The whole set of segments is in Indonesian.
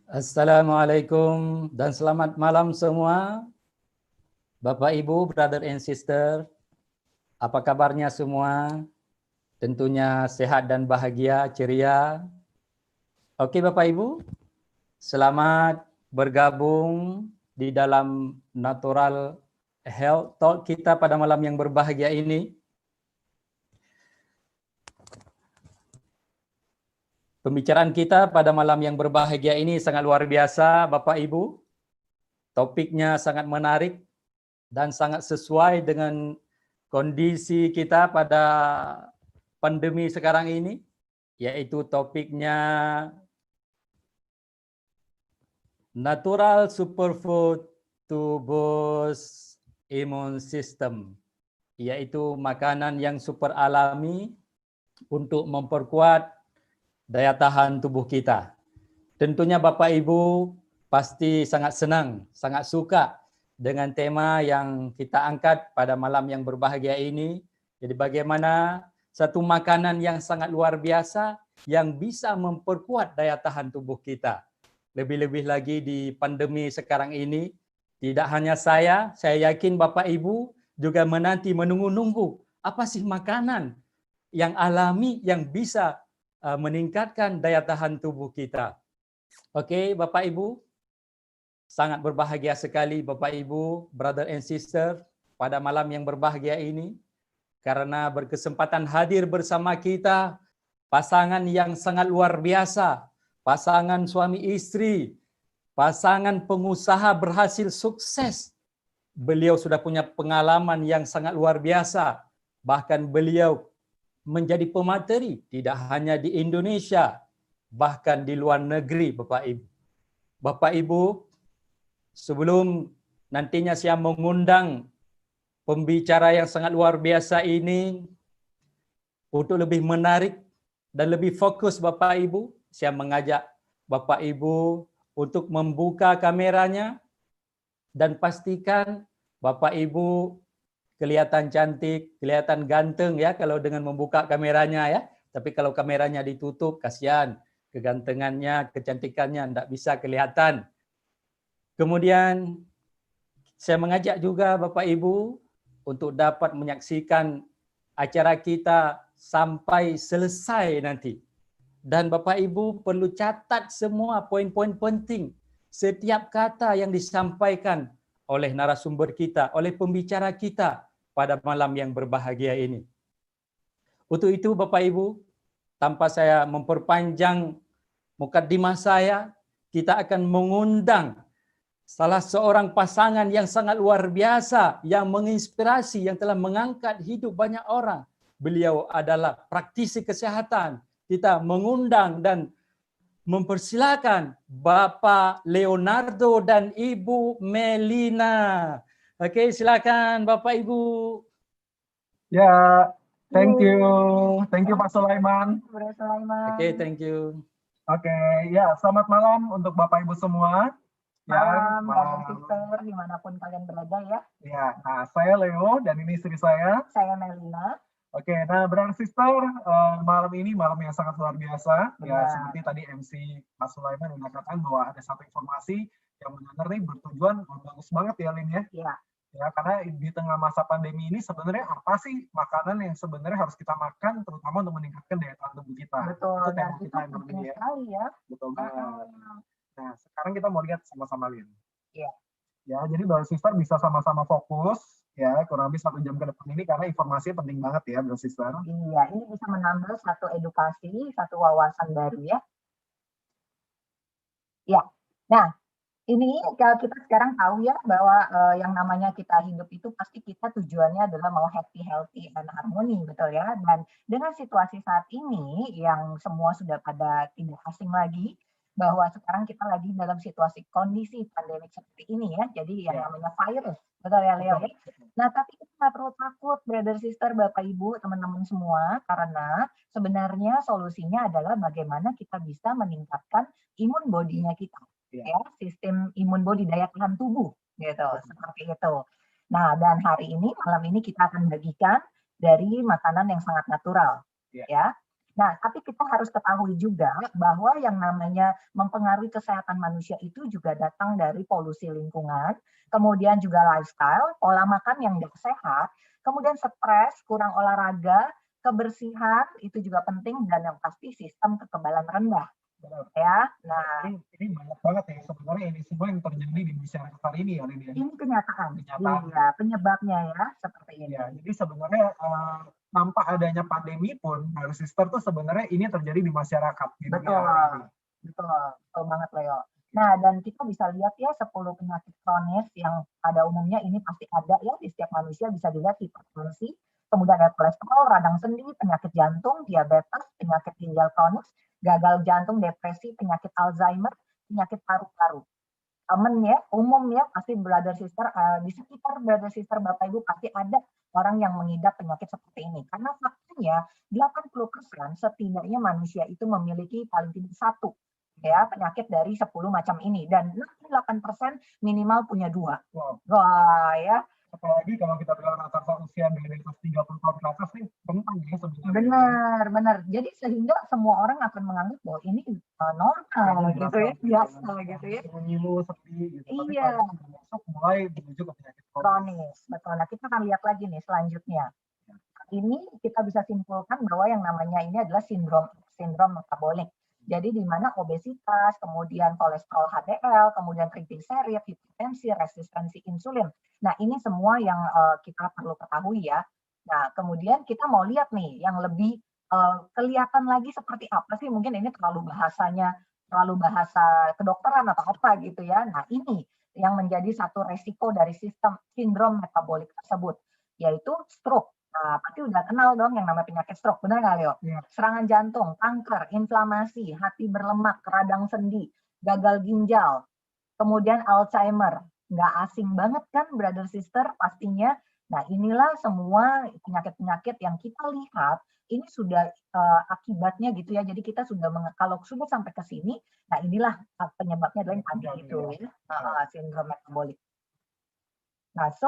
Assalamualaikum dan selamat malam semua. Bapak, Ibu, brother and sister. Apa kabarnya semua? Tentunya sehat dan bahagia, ceria. Oke Bapak Ibu, selamat bergabung di dalam Natural Health Talk kita pada malam yang berbahagia ini. Pembicaraan kita pada malam yang berbahagia ini sangat luar biasa, Bapak Ibu. Topiknya sangat menarik dan sangat sesuai dengan kondisi kita pada pandemi sekarang ini, yaitu topiknya Natural Superfood to Boost Immune System, yaitu makanan yang super alami untuk memperkuat daya tahan tubuh kita. Tentunya Bapak Ibu pasti sangat senang, sangat suka dengan tema yang kita angkat pada malam yang berbahagia ini. Jadi bagaimana satu makanan yang sangat luar biasa yang bisa memperkuat daya tahan tubuh kita. Lebih-lebih lagi di pandemi sekarang ini, tidak hanya saya yakin Bapak Ibu juga menunggu-nunggu apa sih makanan yang alami yang bisa meningkatkan daya tahan tubuh kita. Oke, Bapak Ibu, sangat berbahagia sekali Bapak Ibu, brother and sister, pada malam yang berbahagia ini, karena berkesempatan hadir bersama kita, pasangan yang sangat luar biasa, pasangan suami istri, pasangan pengusaha berhasil sukses. Beliau sudah punya pengalaman yang sangat luar biasa, bahkan beliau menjadi pemateri, tidak hanya di Indonesia, bahkan di luar negeri, Bapak Ibu. Bapak Ibu, sebelum nantinya saya mengundang pembicara yang sangat luar biasa ini, untuk lebih menarik dan lebih fokus Bapak Ibu, saya mengajak Bapak Ibu untuk membuka kameranya dan pastikan Bapak Ibu kelihatan cantik, kelihatan ganteng ya kalau dengan membuka kameranya ya. Tapi kalau kameranya ditutup, kasihan kegantengannya, kecantikannya tidak bisa kelihatan. Kemudian saya mengajak juga Bapak Ibu untuk dapat menyaksikan acara kita sampai selesai nanti. Dan Bapak Ibu perlu catat semua poin-poin penting. Setiap kata yang disampaikan oleh narasumber kita, oleh pembicara kita pada malam yang berbahagia ini. Untuk itu Bapak Ibu, tanpa saya memperpanjang mukadimah saya, kita akan mengundang salah seorang pasangan yang sangat luar biasa, yang menginspirasi, yang telah mengangkat hidup banyak orang. Beliau adalah praktisi kesehatan. Kita mengundang dan mempersilakan Bapak Leonardo dan Ibu Melina. Oke, silakan Bapak Ibu. Ya, thank you Pak Sulaiman. Oke, thank you. Oke, ya selamat malam untuk Bapak Ibu semua. Malam, sister, dimanapun kalian berada ya. Ya, nah saya Leo dan ini istri saya. Saya Melina. Oke, nah brother sister, malam ini malam yang sangat luar biasa. Ya, seperti tadi MC Pak Sulaiman mengatakan bahwa ada satu informasi yang benar-benar nih bertujuan bagus banget ya Lin ya. Iya. Ya, karena di tengah masa pandemi ini sebenarnya apa sih makanan yang sebenarnya harus kita makan terutama untuk meningkatkan daya tahan tubuh kita. Betul, itu dan tema itu kita yang penting ini ya. sekali ya. Betul banget. Nah, sekarang kita mau lihat sama-sama Lin. Iya. Ya, jadi brother sister bisa sama-sama fokus ya kurang lebih 1 jam ke depan ini karena informasinya penting banget ya brother sister. Iya, ini bisa menambah satu edukasi, satu wawasan baru ya. Ya, nah ini kalau kita sekarang tahu ya bahwa yang namanya kita hidup itu pasti kita tujuannya adalah mau happy, healthy, and harmony, betul ya. Dan dengan situasi saat ini yang semua sudah pada tidak asing lagi, bahwa sekarang kita lagi dalam situasi kondisi pandemik seperti ini ya, jadi yang namanya virus, betul ya Leo? Nah tapi kita nggak perlu takut, brother, sister, bapak, ibu, teman-teman semua, karena sebenarnya solusinya adalah bagaimana kita bisa meningkatkan imun bodinya kita. Ya, sistem imun bodi, daya tahan tubuh gitu, seperti itu. Nah, dan hari ini malam ini kita akan bagikan dari makanan yang sangat natural ya. Nah, tapi kita harus ketahui juga bahwa yang namanya mempengaruhi kesehatan manusia itu juga datang dari polusi lingkungan, kemudian juga lifestyle, pola makan yang tidak sehat, kemudian stres, kurang olahraga, kebersihan itu juga penting, dan yang pasti sistem kekebalan rendah. Benar. Ya, nah Ini banyak banget ya sebenarnya ini semua yang terjadi di masyarakat hari ini ya, Lydia. ini kenyataan. Kenyataan. Iya, penyebabnya ya seperti ini. Ya, jadi sebenarnya tanpa adanya pandemi pun, sister tuh sebenarnya ini terjadi di masyarakat di dunia Betul, hari ini. betul banget Leo. Nah, dan kita bisa lihat ya 10 penyakit kronis yang pada umumnya ini pasti ada ya di setiap manusia, bisa dilihat hipertensi, kemudian ada kolesterol, radang sendi, penyakit jantung, diabetes, penyakit ginjal kronis, gagal jantung, depresi, penyakit Alzheimer, penyakit paru-paru. Common ya, umum ya, pasti brother sister, di sekitar brother sister Bapak Ibu pasti ada orang yang mengidap penyakit seperti ini. Karena faktanya 80% setidaknya manusia itu memiliki paling tidak satu ya penyakit dari 10 macam ini, dan 68% minimal punya 2. Wow. Wah ya. Apalagi kalau kita bilang rata-rata usia di atas 30 tahun ke atas nih rentan ya sebenarnya. Benar. Jadi sehingga semua orang akan menganggap bahwa ini normal gitu ya, biasa gitu ya. Menyilu, sepi gitu. Tapi Iya. kalau masuk mulai menuju ke penyakit Kronis. Betul. Nah, kita akan lihat lagi nih selanjutnya. Ini kita bisa simpulkan bahwa yang namanya ini adalah sindrom metabolik. Jadi di mana obesitas, kemudian kolesterol HDL, kemudian trigliserid, hipertensi, resistensi insulin. Nah, ini semua yang kita perlu ketahui ya. Nah, kemudian kita mau lihat nih yang lebih kelihatan lagi seperti apa sih, mungkin ini terlalu bahasa kedokteran atau apa gitu ya. Nah, ini yang menjadi satu resiko dari sistem sindrom metabolik tersebut, yaitu stroke. Nah, pasti udah kenal dong yang namanya penyakit stroke, benar nggak Leo? Ya. Serangan jantung, kanker, inflamasi, hati berlemak, radang sendi, gagal ginjal, kemudian Alzheimer. Nggak asing banget kan, brother sister, pastinya. Nah, inilah semua penyakit-penyakit yang kita lihat, ini sudah akibatnya gitu ya. Jadi kita sudah, kalau sudah sampai ke sini, nah inilah penyebabnya adalah yang tadi itu ya, sindrom metabolik. Nah, so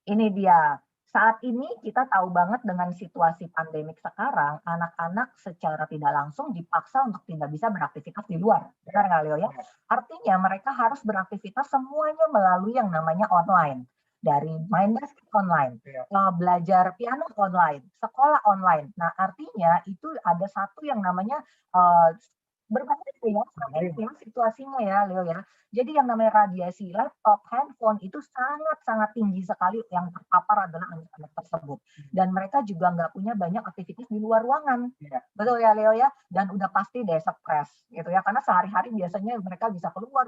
ini dia. Saat ini kita tahu banget dengan situasi pandemik sekarang, anak-anak secara tidak langsung dipaksa untuk tidak bisa beraktivitas di luar. Benar nggak Leo ya? Artinya mereka harus beraktivitas semuanya melalui yang namanya online. Dari main basket online, belajar piano online, sekolah online. Nah, artinya itu ada satu yang namanya berbahaya ya situasinya ya Leo ya. Jadi yang namanya radiasi laptop, handphone itu sangat-sangat tinggi sekali yang terpapar adalah anak-anak tersebut. Dan mereka juga nggak punya banyak aktivitas di luar ruangan. Betul ya Leo ya? Dan udah pasti deh stres gitu ya. Karena sehari-hari biasanya mereka bisa keluar,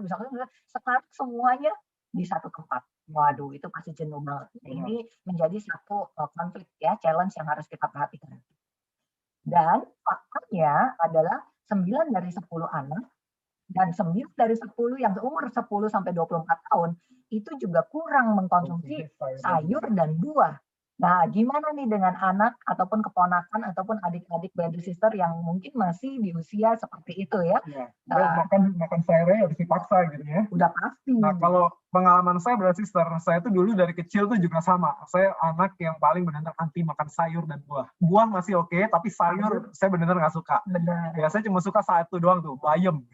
sekarang semuanya di satu tempat. Waduh, itu pasti jenuh banget. Ini menjadi satu konflik ya, challenge yang harus kita perhatikan. Dan faktanya adalah 9 dari 10 anak dan 9 dari 10 yang umur 10 sampai 24 tahun itu juga kurang mengkonsumsi sayur dan buah. Nah, gimana nih dengan anak ataupun keponakan ataupun adik-adik brother sister yang mungkin masih di usia seperti itu ya? Makan sayurnya harus dipaksa gitu ya. Udah pasti. Nah, kalau pengalaman saya brother sister, saya tuh dulu dari kecil tuh juga sama. Saya anak yang paling benar-benar anti makan sayur dan buah. Buah masih oke, tapi sayur saya benar-benar nggak suka. Benar. Ya, saya cuma suka satu doang tuh, bayam.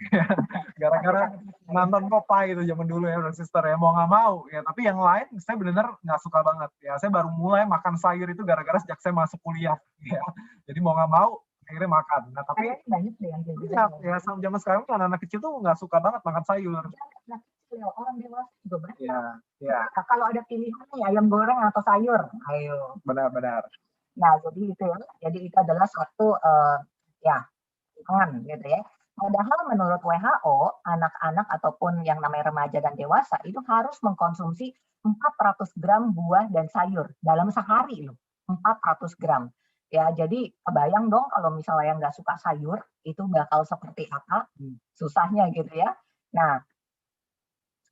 Gara-gara nonton Popeye itu zaman dulu ya brother sister ya, mau nggak mau ya. Tapi yang lain saya benar-benar nggak suka banget. Ya, saya baru mulai makan sayur itu gara-gara sejak saya masuk kuliah. Ya. Jadi mau nggak mau akhirnya makan. Nah, tapi banyak deh yang kayak gitu. Ya, zaman sekarang kan anak-anak kecil tuh nggak suka banget makan sayur. Orang dewasa juga banyak. Ya. Nah, kalau ada pilihan nih ayam goreng atau sayur, ayo. Benar-benar. Nah, jadi itu ya. Jadi itu adalah suatu pangan gitu ya. Padahal menurut WHO, anak-anak ataupun yang namanya remaja dan dewasa itu harus mengkonsumsi 400 gram buah dan sayur dalam sehari loh. 400 gram. Ya, jadi kebayang dong kalau misalnya yang nggak suka sayur, itu bakal seperti apa susahnya gitu ya. Nah,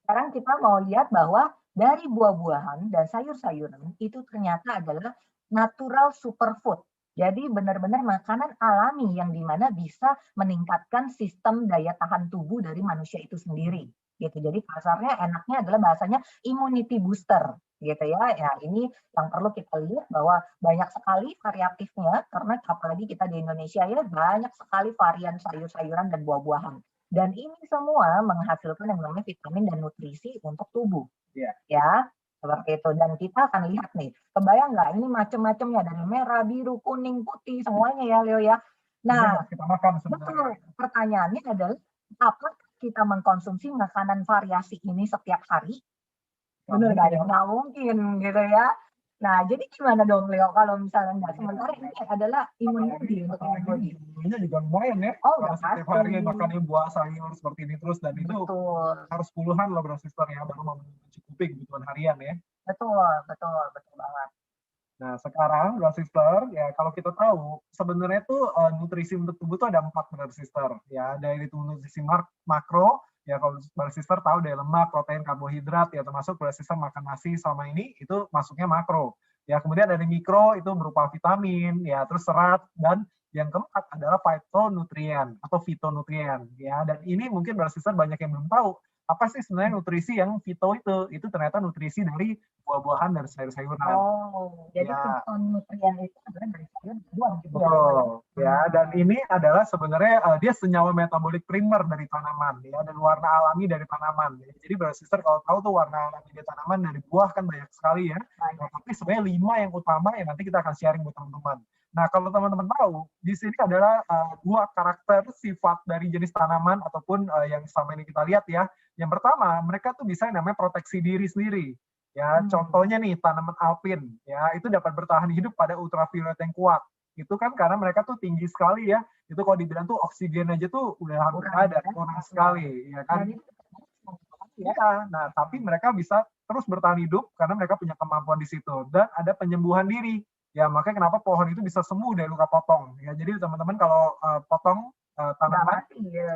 sekarang kita mau lihat bahwa dari buah-buahan dan sayur-sayuran itu ternyata adalah natural superfood. Jadi benar-benar makanan alami yang dimana bisa meningkatkan sistem daya tahan tubuh dari manusia itu sendiri. gitu. Jadi kasarnya enaknya adalah bahasanya immunity booster gitu ya. Ya ini yang perlu kita lihat bahwa banyak sekali variatifnya karena apalagi kita di Indonesia ya banyak sekali varian sayur-sayuran dan buah-buahan. Dan ini semua menghasilkan yang namanya vitamin dan nutrisi untuk tubuh. Iya. Ya, seperti itu. Dan kita akan lihat nih, kebayang nggak ini macam-macamnya dari merah, biru, kuning, putih, semuanya ya Leo ya. Nah, Kita makan betul. Pertanyaannya adalah, apakah kita mengkonsumsi makanan variasi ini setiap hari? Bener nggak ya? Nggak mungkin gitu ya. Nah, jadi gimana dong Leo kalau misalnya nggak? Sementara ini adalah imun body untuk imun body. Imunnya juga lumayan ya. Oh, kalau udah setiap pasti. hari makannya buah sayur seperti ini terus dan itu Betul, harus puluhan loh bro sister ya baru mencukupi kebutuhan harian ya. betul, betul, betul banget. Nah sekarang bro sister ya kalau kita tahu sebenarnya tuh nutrisi untuk tubuh tuh ada 4 bro sister ya. Dari itu nutrisi makro ya kalau bro sister tahu dari lemak, protein, karbohidrat ya termasuk bro sister makan nasi selama ini itu masuknya makro. Ya kemudian dari mikro itu berupa vitamin ya terus serat dan yang keempat adalah phytonutrien atau fitonutrien ya. Dan ini mungkin bro sister banyak yang belum tahu apa sih sebenarnya nutrisi yang fito itu ternyata nutrisi dari buah-buahan dan sayur-sayuran. Oh, jadi Ya. fitonutrien itu sebenarnya dari sayur dan buah gitu ya. Betul. Ya, dan ini adalah sebenarnya dia senyawa metabolik primer dari tanaman ya dan warna alami dari tanaman. Jadi bro sister kalau tahu tuh warna alami dari tanaman dari buah kan banyak sekali ya. Nah, tapi sebenarnya 5 yang utama yang nanti kita akan sharing buat teman-teman. Nah, kalau teman-teman tahu, di sini adalah 2 karakter sifat dari jenis tanaman ataupun yang selama ini kita lihat ya. Yang pertama, mereka tuh bisa yang namanya proteksi diri sendiri. Ya, contohnya nih tanaman alpin, ya itu dapat bertahan hidup pada ultraviolet yang kuat. Itu kan karena mereka tuh tinggi sekali ya. Itu kalau dibilang tuh oksigen aja tuh udah hampir ada, kurang sekali, ya kan? Ya, nah tapi mereka bisa terus bertahan hidup karena mereka punya kemampuan di situ dan ada penyembuhan diri. Ya makanya kenapa pohon itu bisa sembuh dari luka potong. Ya jadi teman-teman kalau potong tanaman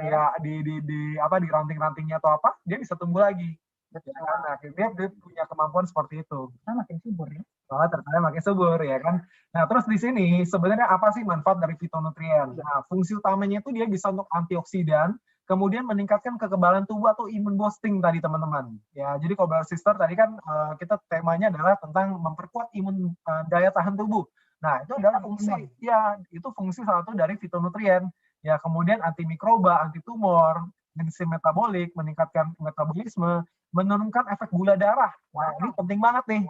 ya di ranting-rantingnya atau apa, dia bisa tumbuh lagi. Ya kan? Nah, dia punya kemampuan seperti itu. Makin subur ya. Ternyata makin subur ya kan. Nah, terus di sini sebenarnya apa sih manfaat dari fitonutrien? Nah, fungsi utamanya itu dia bisa untuk antioksidan, kemudian meningkatkan kekebalan tubuh atau imun boosting tadi teman-teman. Ya, jadi kalau Brother Sister tadi kan kita temanya adalah tentang memperkuat imun daya tahan tubuh. Nah, itu adalah fungsi itu fungsi salah satu dari fitonutrien. Ya, kemudian antimikroba, antitumor, enzim metabolik, meningkatkan metabolisme, menurunkan efek gula darah. Nah, ini penting banget nih.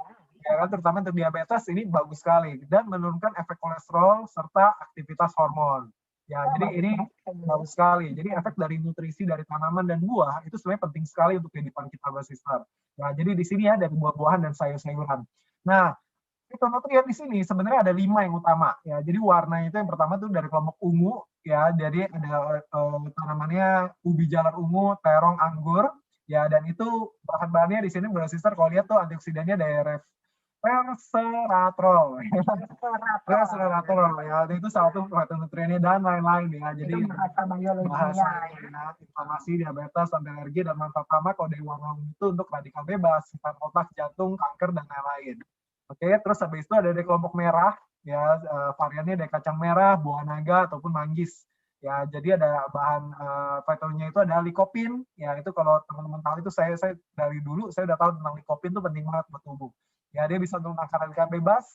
Ya kan, terutama untuk diabetes ini bagus sekali dan menurunkan efek kolesterol serta aktivitas hormon. Ya, jadi ini bagus sekali. Jadi efek dari nutrisi dari tanaman dan buah itu sebenarnya penting sekali untuk kehidupan kita bersister. Ya, jadi di sini ya dari buah-buahan dan sayur-sayuran. Nah, fitonutrien di sini sebenarnya ada 5 yang utama ya. Jadi warna itu yang pertama tuh dari kelompok ungu ya. Jadi ada tanamannya ubi jalar ungu, terong, anggur ya dan itu bahan-bahannya di sini Brother Sister kalau lihat tuh antioksidannya dari resveratrol. Resveratrol ya. Itu salah satu fitonutriennya dan lain-lain ya. Jadi bahasa ya, inflamasi, diabetes, alergi dan manfaat utama kalau dari warna ungu itu untuk radikal bebas, sifat otak, jantung, kanker dan lain-lain. Oke, terus habis itu ada dari kelompok merah, ya variannya dari kacang merah, buah naga ataupun manggis. Ya, jadi ada bahan fitonya itu ada likopin. Ya, itu kalau teman-teman tahu itu saya dari dulu saya udah tahu tentang likopin itu penting banget buat tubuh. Ya, dia bisa untuk menangkal radikal bebas,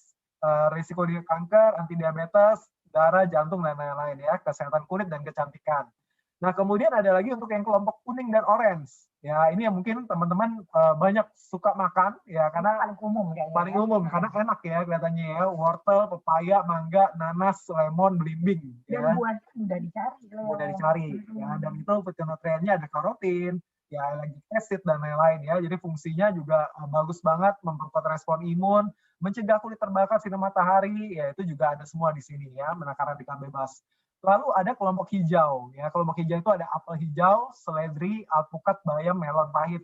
risiko di kanker, anti diabetes, darah, jantung dan lain-lain ya, kesehatan kulit dan kecantikan. Nah, kemudian ada lagi untuk yang kelompok kuning dan orange. Ya, ini yang mungkin teman-teman banyak suka makan ya karena paling umum karena enak ya kelihatannya ya, wortel, pepaya, mangga, nanas, lemon, belimbing ya. Dan buahnya mudah dicari ya dan itu fitonutriennya ada karotin, ya lactic acid dan lain-lain ya. Jadi fungsinya juga bagus banget memperkuat respon imun, mencegah kulit terbakar sinar matahari, ya itu juga ada semua di sini ya, menangkal radikal bebas. Lalu ada kelompok hijau, ya kelompok hijau itu ada apel hijau, seledri, alpukat, bayam, melon pahit.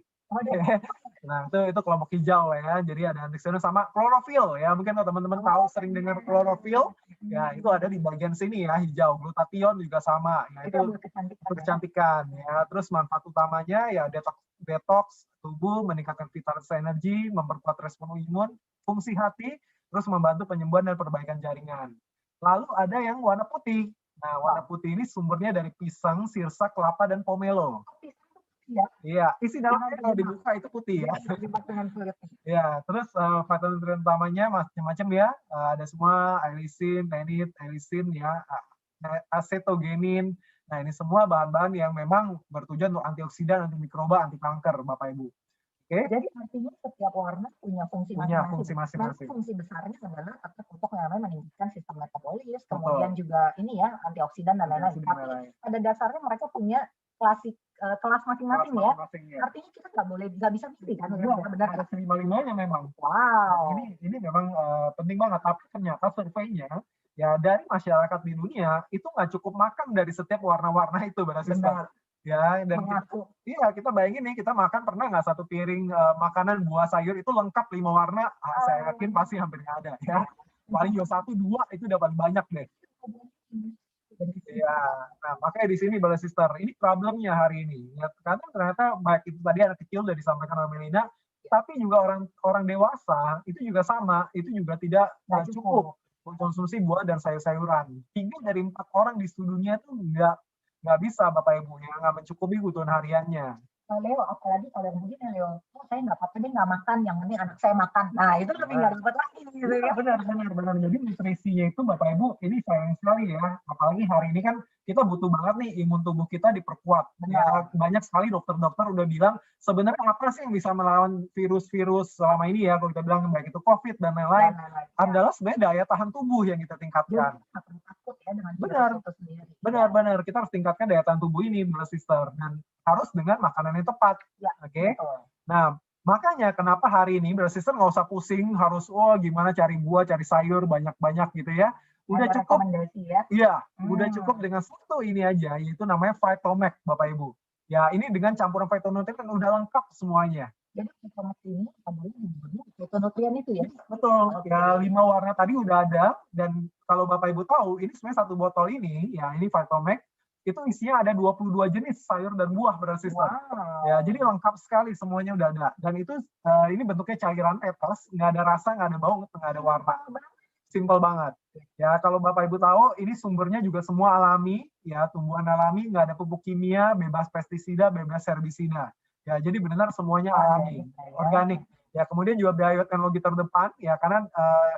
Nah itu kelompok hijau ya, jadi ada antioksidan sama klorofil ya, mungkin teman-teman tahu sering dengar klorofil, ya itu ada di bagian sini ya hijau, glutathione juga sama, ya itu kecantikan ya. Terus manfaat utamanya ya detox tubuh, meningkatkan vital energi, memperkuat respon imun, fungsi hati, terus membantu penyembuhan dan perbaikan jaringan. Lalu ada yang warna putih. Nah, warna putih ini sumbernya dari pisang, sirsak, kelapa, dan pomelo. ya. Iya, isi dalamnya kalau dibuka itu putih ya. Terjebak dengan kulit. Ya, terus vitamin nutrien utamanya macam-macam ya. Ada semua allicin, tannin, allicin ya, acetogenin. Nah, ini semua bahan-bahan yang memang bertujuan untuk antioksidan, anti mikroba, anti kanker, Bapak Ibu. Oke? Jadi artinya setiap warna punya fungsi Punya masing-masing. fungsi masing-masing. Nanti fungsi besarnya adalah tetap untuk yang namanya meningkatkan sistem metabolis, Betul. kemudian juga ini ya antioksidan dan lain-lain. Antioksidan dan Tapi lain-lain. pada dasarnya mereka punya kelas masing-masing ya. Masing-masing ya. Artinya kita nggak bisa pilih kan? Iya, Benar-benar ada kelima-limanya memang. wow. Ini memang penting banget. Tapi ternyata surveinya ya dari masyarakat di dunia itu nggak cukup makan dari setiap warna-warna itu, Benar. ya. Dan Mengaku. kita bayangin nih, kita makan pernah nggak satu piring makanan buah sayur itu lengkap 5 warna? Saya yakin pasti hampir nggak ada ya. Paling juga 1, 2 itu dapat banyak deh. Iya, nah makanya di sini Bala Sister, ini problemnya hari ini. Ya, karena ternyata baik itu tadi anak kecil udah disampaikan oleh Melina, tapi juga orang dewasa itu juga sama, itu juga tidak cukup mengkonsumsi buah dan sayur-sayuran. 3 dari 4 orang di seluruh dunia itu nggak bisa Bapak Ibu ya, nggak mencukupi kebutuhan hariannya. Leo, apalagi kalau yang begini Leo, saya nggak apa-apa deh nggak makan, yang penting anak saya makan. Nah itu lebih nggak dapat lagi gitu ya. Benar. Jadi nutrisinya itu Bapak Ibu ini sayang sekali ya. Apalagi hari ini kan kita butuh banget nih imun tubuh kita diperkuat. Ya, banyak sekali dokter-dokter udah bilang sebenarnya apa sih yang bisa melawan virus-virus selama ini ya, kalau kita bilang baik itu COVID dan lain-lain, adalah sebenarnya daya tahan tubuh yang kita tingkatkan. Takut ya dengan Benar. virus itu sendiri. Benar. Kita harus tingkatkan daya tahan tubuh ini, Bro Sister, dan harus dengan makanan yang tepat. Ya, Oke. Nah, makanya kenapa hari ini Bro Sister nggak usah pusing harus gimana cari buah, cari sayur banyak-banyak gitu ya. Udah ada cukup. Rekomendasi ya. Iya, udah cukup dengan satu ini aja, yaitu namanya Vitomax, Bapak Ibu. Ya, ini dengan campuran fitonutrien udah lengkap semuanya. Jadi Vitomax ini adalah fitonutrien itu ya? Betul. Ya, 5 warna tadi udah ada, dan kalau Bapak Ibu tahu, ini sebenarnya satu botol ini, ya ini Vitomax, itu isinya ada 22 jenis sayur dan buah, Bro Sister. Wow. Ya, jadi lengkap sekali semuanya udah ada. Dan itu ini bentuknya cairan tetes, nggak ada rasa, nggak ada bau, nggak ada warna. Simple banget. Ya, kalau Bapak Ibu tahu, ini sumbernya juga semua alami, ya tumbuhan alami, nggak ada pupuk kimia, bebas pestisida, bebas herbisida. Ya, jadi benar semuanya alami, organik. Ya, kemudian juga bioteknologi terdepan, ya karena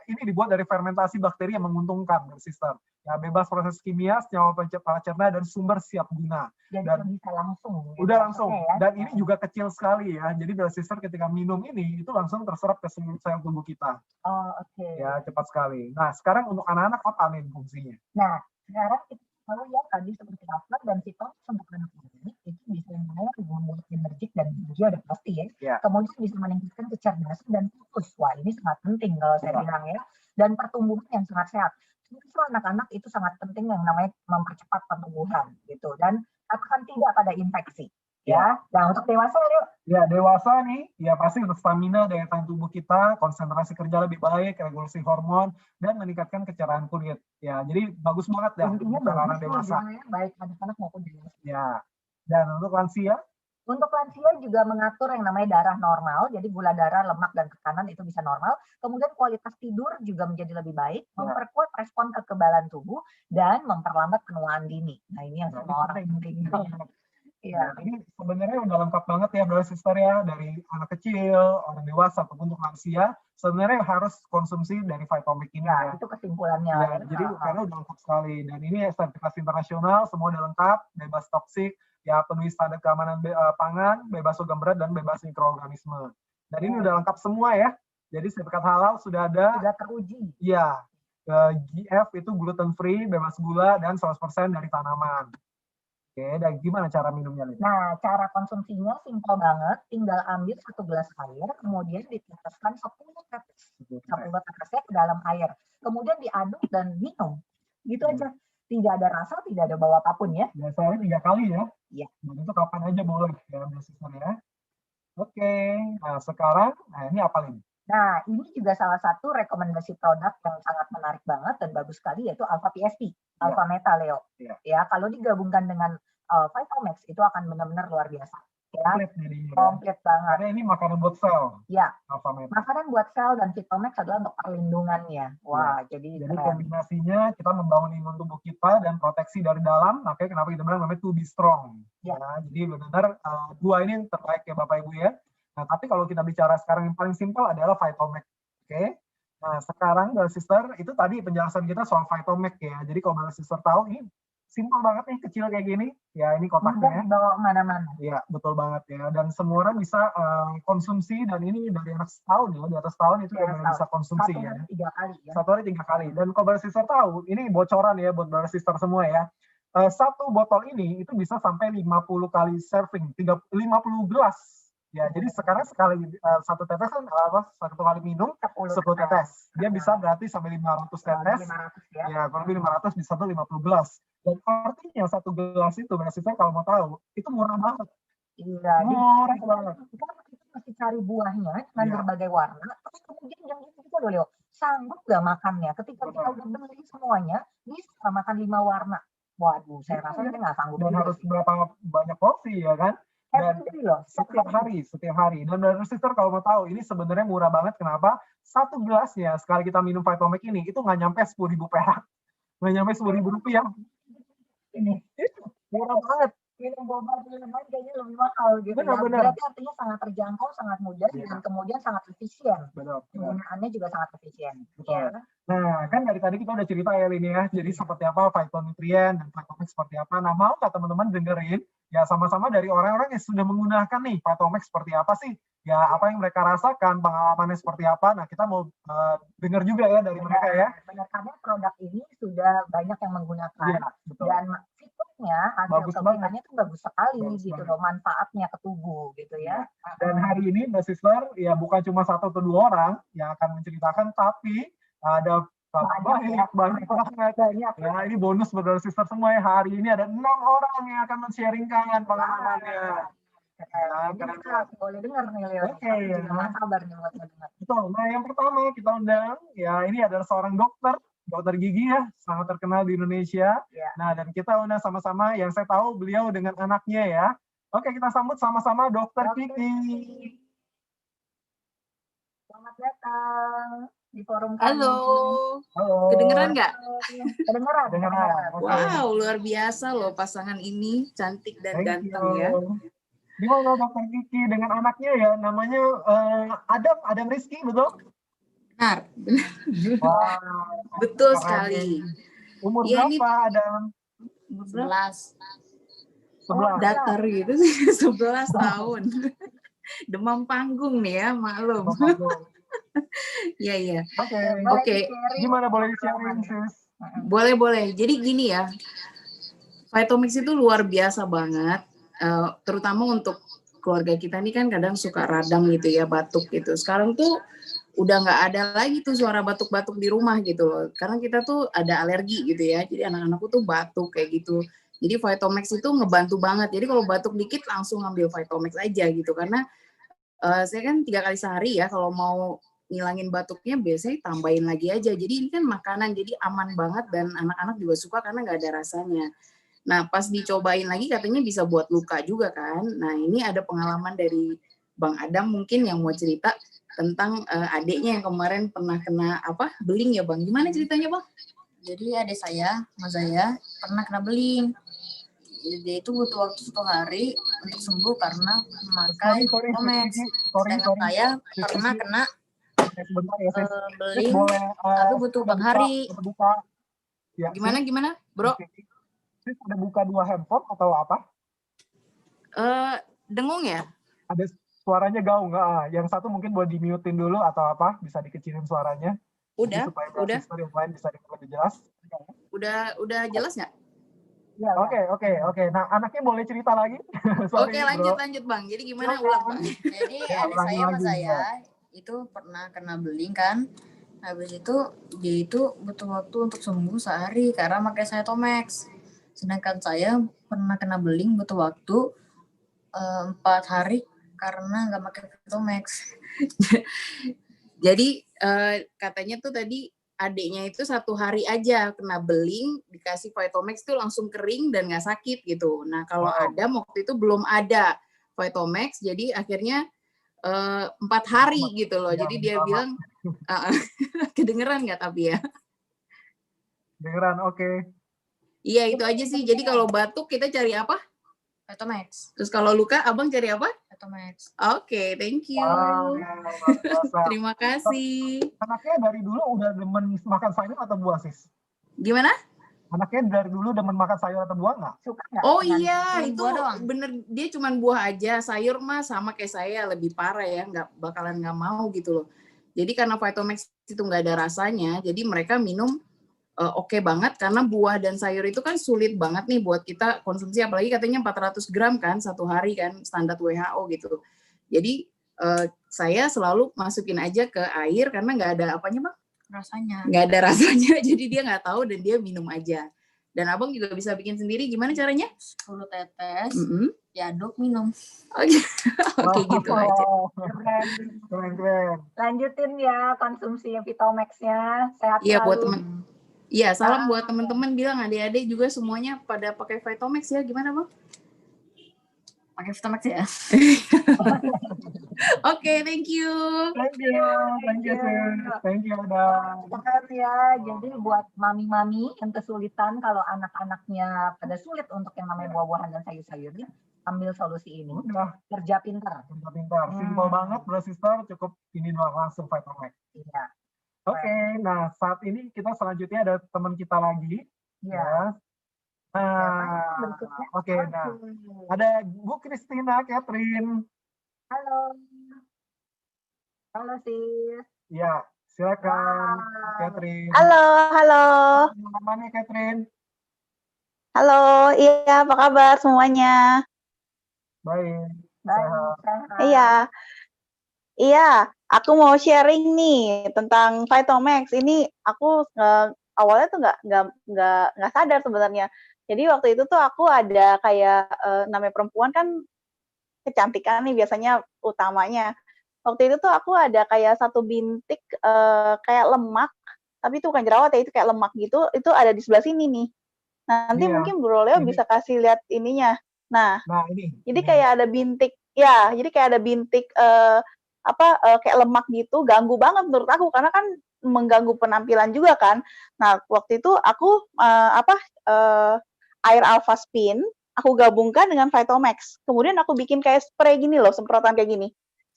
ini dibuat dari fermentasi bakteri yang menguntungkan, Sister. Ya, bebas proses kimia, senyawa pencerna dan sumber siap guna. Jadi dan bisa langsung. Udah langsung. Ya? Dan ini juga kecil sekali ya. Jadi Sister ketika minum ini itu langsung terserap ke seluruh sel tubuh kita. Oh, oke. Ya, cepat sekali. Nah, sekarang untuk anak-anak apa nih fungsinya? Nah, sekarang kita tahu ya tadi seperti apa dan Vitomax untuk anak-anak itu bisa membuat energik dan bahagia udah pasti ya. Kemudian bisa meningkatkan kecerdasan dan fokus. Wah, ini sangat penting kalau saya bilang ya. Dan pertumbuhan yang sangat sehat. Itu anak-anak itu sangat penting yang namanya mempercepat pertumbuhan gitu, dan akan tidak pada infeksi. Ya. Nah, untuk dewasa yuk. Ya, dewasa nih, ya pasti untuk stamina, daya tahan tubuh kita, konsentrasi kerja lebih baik, regulasi hormon, dan meningkatkan kecerahan kulit. Ya, jadi bagus banget ya untuk anak dewasa. Ya, baik anak-anak maupun dewasa. Ya, dan untuk lansia? Untuk lansia juga mengatur yang namanya darah normal, jadi gula darah, lemak, dan tekanan itu bisa normal. Kemudian kualitas tidur juga menjadi lebih baik, memperkuat respon kekebalan tubuh, dan memperlambat penuaan dini. Nah, ini yang semua orang penting. Ya, ini sebenarnya udah lengkap banget ya, Bro Sister ya, dari anak kecil, orang dewasa, ataupun untuk lansia, sebenarnya harus konsumsi dari Vitomax ini ya. Itu kesimpulannya. Ya, jadi karena udah lengkap sekali, dan ini sertifikasi internasional, semua udah lengkap, bebas toksik, ya penuhi standar keamanan pangan, bebas logam berat, dan bebas mikroorganisme. Dan ini udah lengkap semua ya, jadi sertifikat halal sudah ada. Sudah teruji. Iya, GF itu gluten free, bebas gula, dan 100% dari tanaman. Oke, dan gimana cara minumnya? Nah, cara konsumsinya simpel banget. Tinggal ambil 1 gelas air, kemudian diteteskan 10 tetes. 10 tetesnya ke dalam air. Kemudian diaduk dan minum. Gitu aja. Tidak ada rasa, tidak ada bau apapun ya. Biasanya 3 kali ya. Iya. Dan itu kapan aja boleh ya, Sister ya. Oke, nah sekarang, ini apa nih? Nah, ini juga salah satu rekomendasi produk yang sangat menarik banget dan bagus sekali, yaitu Alpha PSP, Alpha Meta Leo. Ya, kalau digabungkan dengan Vitomax itu akan benar-benar luar biasa. ya. Komplit jadinya. Komplit banget. Karena ini makanan buat sel. Ya. Alfamate. Makanan buat sel dan Vitomex adalah untuk perlindungannya. Wah, jadi kombinasinya kita membangun imun tubuh kita dan proteksi dari dalam. Makanya kenapa kita bilang namanya to be strong. Ya, jadi benar-benar dua ini yang terbaik ya Bapak Ibu ya. Nah, tapi kalau kita bicara sekarang yang paling simpel adalah Vitomex. Oke. Nah, sekarang Brother Sister itu tadi penjelasan kita soal Vitomex ya. Jadi kalau Brother Sister tahu ini simpel banget nih, kecil kayak gini. Ya, ini kotaknya. Dibawa kemana-mana. Iya, betul banget ya. Dan semua orang bisa konsumsi, dan ini dari anak setahun ya, di atas tahun itu udah bisa konsumsi ya. 1 hari 3 kali ya. 1 hari 3 kali. Dan kalau Brother Sister tahu, ini bocoran ya buat Brother Sister semua ya. Satu botol ini itu bisa sampai 50 kali serving, 50 gelas. Ya, jadi sekarang sekali satu tetes kan satu kali minum 10 tetes. Dia bisa berarti sampai 500 tetes. 500 ya. Ya, kurang lebih 500 bisa tuh 50 gelas. Dan artinya satu gelas itu, Brother kalau mau tahu, itu murah banget. Iya, murah banget. Kita mesti cari buahnya dengan berbagai warna, tapi kemudian yang kita loh, sanggup nggak makannya? Ketika kita udah beli semuanya, bisa makan 5 warna. Waduh, saya rasa saya nggak sanggup. Dan harus berapa banyak porsi ya kan? Dan setiap hari. Dan Brother Sister kalau mau tahu, ini sebenarnya murah banget. Kenapa? Satu gelasnya sekali kita minum Vitomex ini itu nggak nyampe 10.000 perak, nggak nyampe 10.000 rupiah. Ini murah banget. Minum boba di lain kayaknya lebih mahal gitu. Benar-benar. Berarti artinya sangat terjangkau, sangat mudah, dan kemudian sangat efisien. Betul. Penggunaannya juga sangat efisien. Betul. Ya. Nah, kan dari tadi kita udah cerita ya ini ya. Jadi seperti apa phytonutrien dan Vitomex seperti apa. Nah, mau nggak teman-teman dengerin ya sama-sama dari orang-orang yang sudah menggunakan nih Vitomex seperti apa sih? Ya, apa yang mereka rasakan, pengalamannya seperti apa. Nah, kita mau dengar juga ya dari mereka ya. Karena produk ini sudah banyak yang menggunakan. Ya, betul. Dan fiturnya, hasil kegunaannya itu bagus sekali gitu loh, manfaatnya ke tubuh gitu ya. Dan hari ini Mbak Sister, ya bukan cuma 1 atau 2 orang yang akan menceritakan, tapi ada banyak banget. Ya, ini bonus buat Brother Sister semua ya. Hari ini ada 6 orang yang akan men-sharingkan pengalamannya. Boleh dengar nih Leo. Oke, sabar nih buat dengar. Betul. Nah, yang pertama kita undang ya ini adalah seorang dokter gigi ya, sangat terkenal di Indonesia. Ya. Nah, dan kita undang sama-sama, yang saya tahu beliau dengan anaknya ya. Oke, kita sambut sama-sama Dokter Kiki. Selamat datang di forum kami. Halo. Kedengeran nggak? Kedengeran. Wow, luar biasa loh pasangan ini, cantik dan ganteng ya. Gimana Dokter Kiki dengan anaknya ya, namanya Adam Rizky, betul? Benar. Wow. Betul sekali. Umur ya, berapa Adam? 11. Datar gitu sih, 11 tahun. Demam panggung nih ya, maklum. Iya. Oke. Gimana, boleh di-sharing, sis? Boleh. Jadi gini ya, Vitomex itu luar biasa banget. Terutama untuk keluarga kita nih kan kadang suka radang gitu ya, batuk gitu. Sekarang tuh udah nggak ada lagi tuh suara batuk-batuk di rumah gitu loh. Karena kita tuh ada alergi gitu ya. Jadi anak-anakku tuh batuk kayak gitu. Jadi Vitomex itu ngebantu banget. Jadi kalau batuk dikit langsung ngambil Vitomex aja gitu. Karena saya kan 3 kali sehari ya, kalau mau ngilangin batuknya biasanya tambahin lagi aja. Jadi ini kan makanan, jadi aman banget dan anak-anak juga suka karena nggak ada rasanya. Nah, pas dicobain lagi katanya bisa buat luka juga kan. Nah, ini ada pengalaman dari Bang Adam mungkin yang mau cerita tentang adiknya yang kemarin pernah kena beling ya Bang. Gimana ceritanya Bang? Jadi adik saya, Mas saya, pernah kena beling. Dia itu butuh waktu 1 hari untuk sembuh karena memakai Vitomex. Sedangkan saya pernah kena beling, tapi butuh Bang Hari. Gimana, Bro? Ada buka 2 handphone atau apa? Dengung ya? Ada suaranya gaung nggak? Yang satu mungkin boleh di-mute-in dulu atau apa? Bisa dikecilin suaranya. Udah. Supaya yang lain bisa lebih jelas. Udah jelas nggak? Ya, Oke. Nah, anaknya boleh cerita lagi? Oke, lanjut Bang. Jadi gimana ulang Bang? Jadi adik saya sama saya itu pernah kena beling kan. Habis itu dia itu butuh waktu untuk sembuh sehari karena pakai Vitomex. Sedangkan saya pernah kena beling butuh waktu 4 hari karena nggak pakai Vitomex. Jadi katanya tuh tadi adiknya itu 1 hari aja kena beling, dikasih Vitomex tuh langsung kering dan nggak sakit gitu. Nah kalau Adam waktu itu belum ada Vitomax, jadi akhirnya 4 hari gitu loh. Ya, Jadi dia sama. bilang, kedengeran nggak tapi ya? Dengeran, oke. Iya itu aja sih. Jadi kalau batuk kita cari apa? Vitomax. Terus kalau luka abang cari apa? Vitomax. Oke, thank you. Wah, luar biasa. Terima kasih. Anaknya dari dulu udah demen makan sayur atau buah, Sis? Gimana? Anaknya dari dulu demen makan sayur atau buah nggak? Suka nggak? Oh dengan- iya, Cuman itu buah doang. bener, dia cuman buah aja. Sayur mah sama kayak saya, lebih parah ya, nggak bakalan nggak mau gitu loh. Jadi karena Vitomax itu nggak ada rasanya, jadi mereka minum oke banget, karena buah dan sayur itu kan sulit banget nih buat kita konsumsi, apalagi katanya 400 gram kan satu hari kan, standar WHO gitu. Jadi saya selalu masukin aja ke air karena nggak ada apanya bang, Rasanya. nggak ada rasanya, jadi dia nggak tahu dan dia minum aja. Dan abang juga bisa bikin sendiri, gimana caranya? 10 tetes, Mm-mm. diaduk, minum. Oke, oke gitu aja. Keren. Keren. Lanjutin ya konsumsi Vitomax-nya. Sehat Iya buat selalu. temen. Iya, salam buat teman-teman, bilang adik-adik juga semuanya pada pakai Vitomax ya. Gimana bang? Pakai Vitomax ya. Oke, thank you. Thank you, Sis. Thank you, Ada. Keren ya. Jadi buat mami-mami yang kesulitan kalau anak-anaknya pada sulit untuk yang namanya buah-buahan dan sayur-sayurnya, ambil solusi ini. Udah, Kerja pintar. pintar-pintar. Simple banget, bro sister. Cukup ini doang langsung Vitomax. Iya. Oke, nah saat ini kita selanjutnya ada teman kita lagi. Iya. Nah, Berikutnya. oke, nah ada Bu Christina Catherine. Halo. Halo sis. Ya, silakan Wow. Catherine. Halo, halo, Namanya Catherine. halo, iya apa kabar semuanya? Baik. Baik, Sehat. sehat. Iya, aku mau sharing nih tentang Vitomax. Ini aku awalnya tuh nggak sadar sebenarnya. Jadi waktu itu tuh aku ada kayak namanya perempuan kan kecantikan nih biasanya utamanya. Waktu itu tuh aku ada kayak satu bintik kayak lemak, tapi itu bukan jerawat ya, itu kayak lemak gitu, itu ada di sebelah sini nih. Nanti Iya, mungkin Bro Leo ini. bisa kasih lihat ininya. Nah, Nah, ini. jadi kayak ada bintik, ya, jadi kayak ada bintik kayak lemak gitu, ganggu banget menurut aku karena kan mengganggu penampilan juga kan. Nah, waktu itu aku air Alpha Spin, aku gabungkan dengan Vitomax. Kemudian aku bikin kayak spray gini loh, semprotan kayak gini.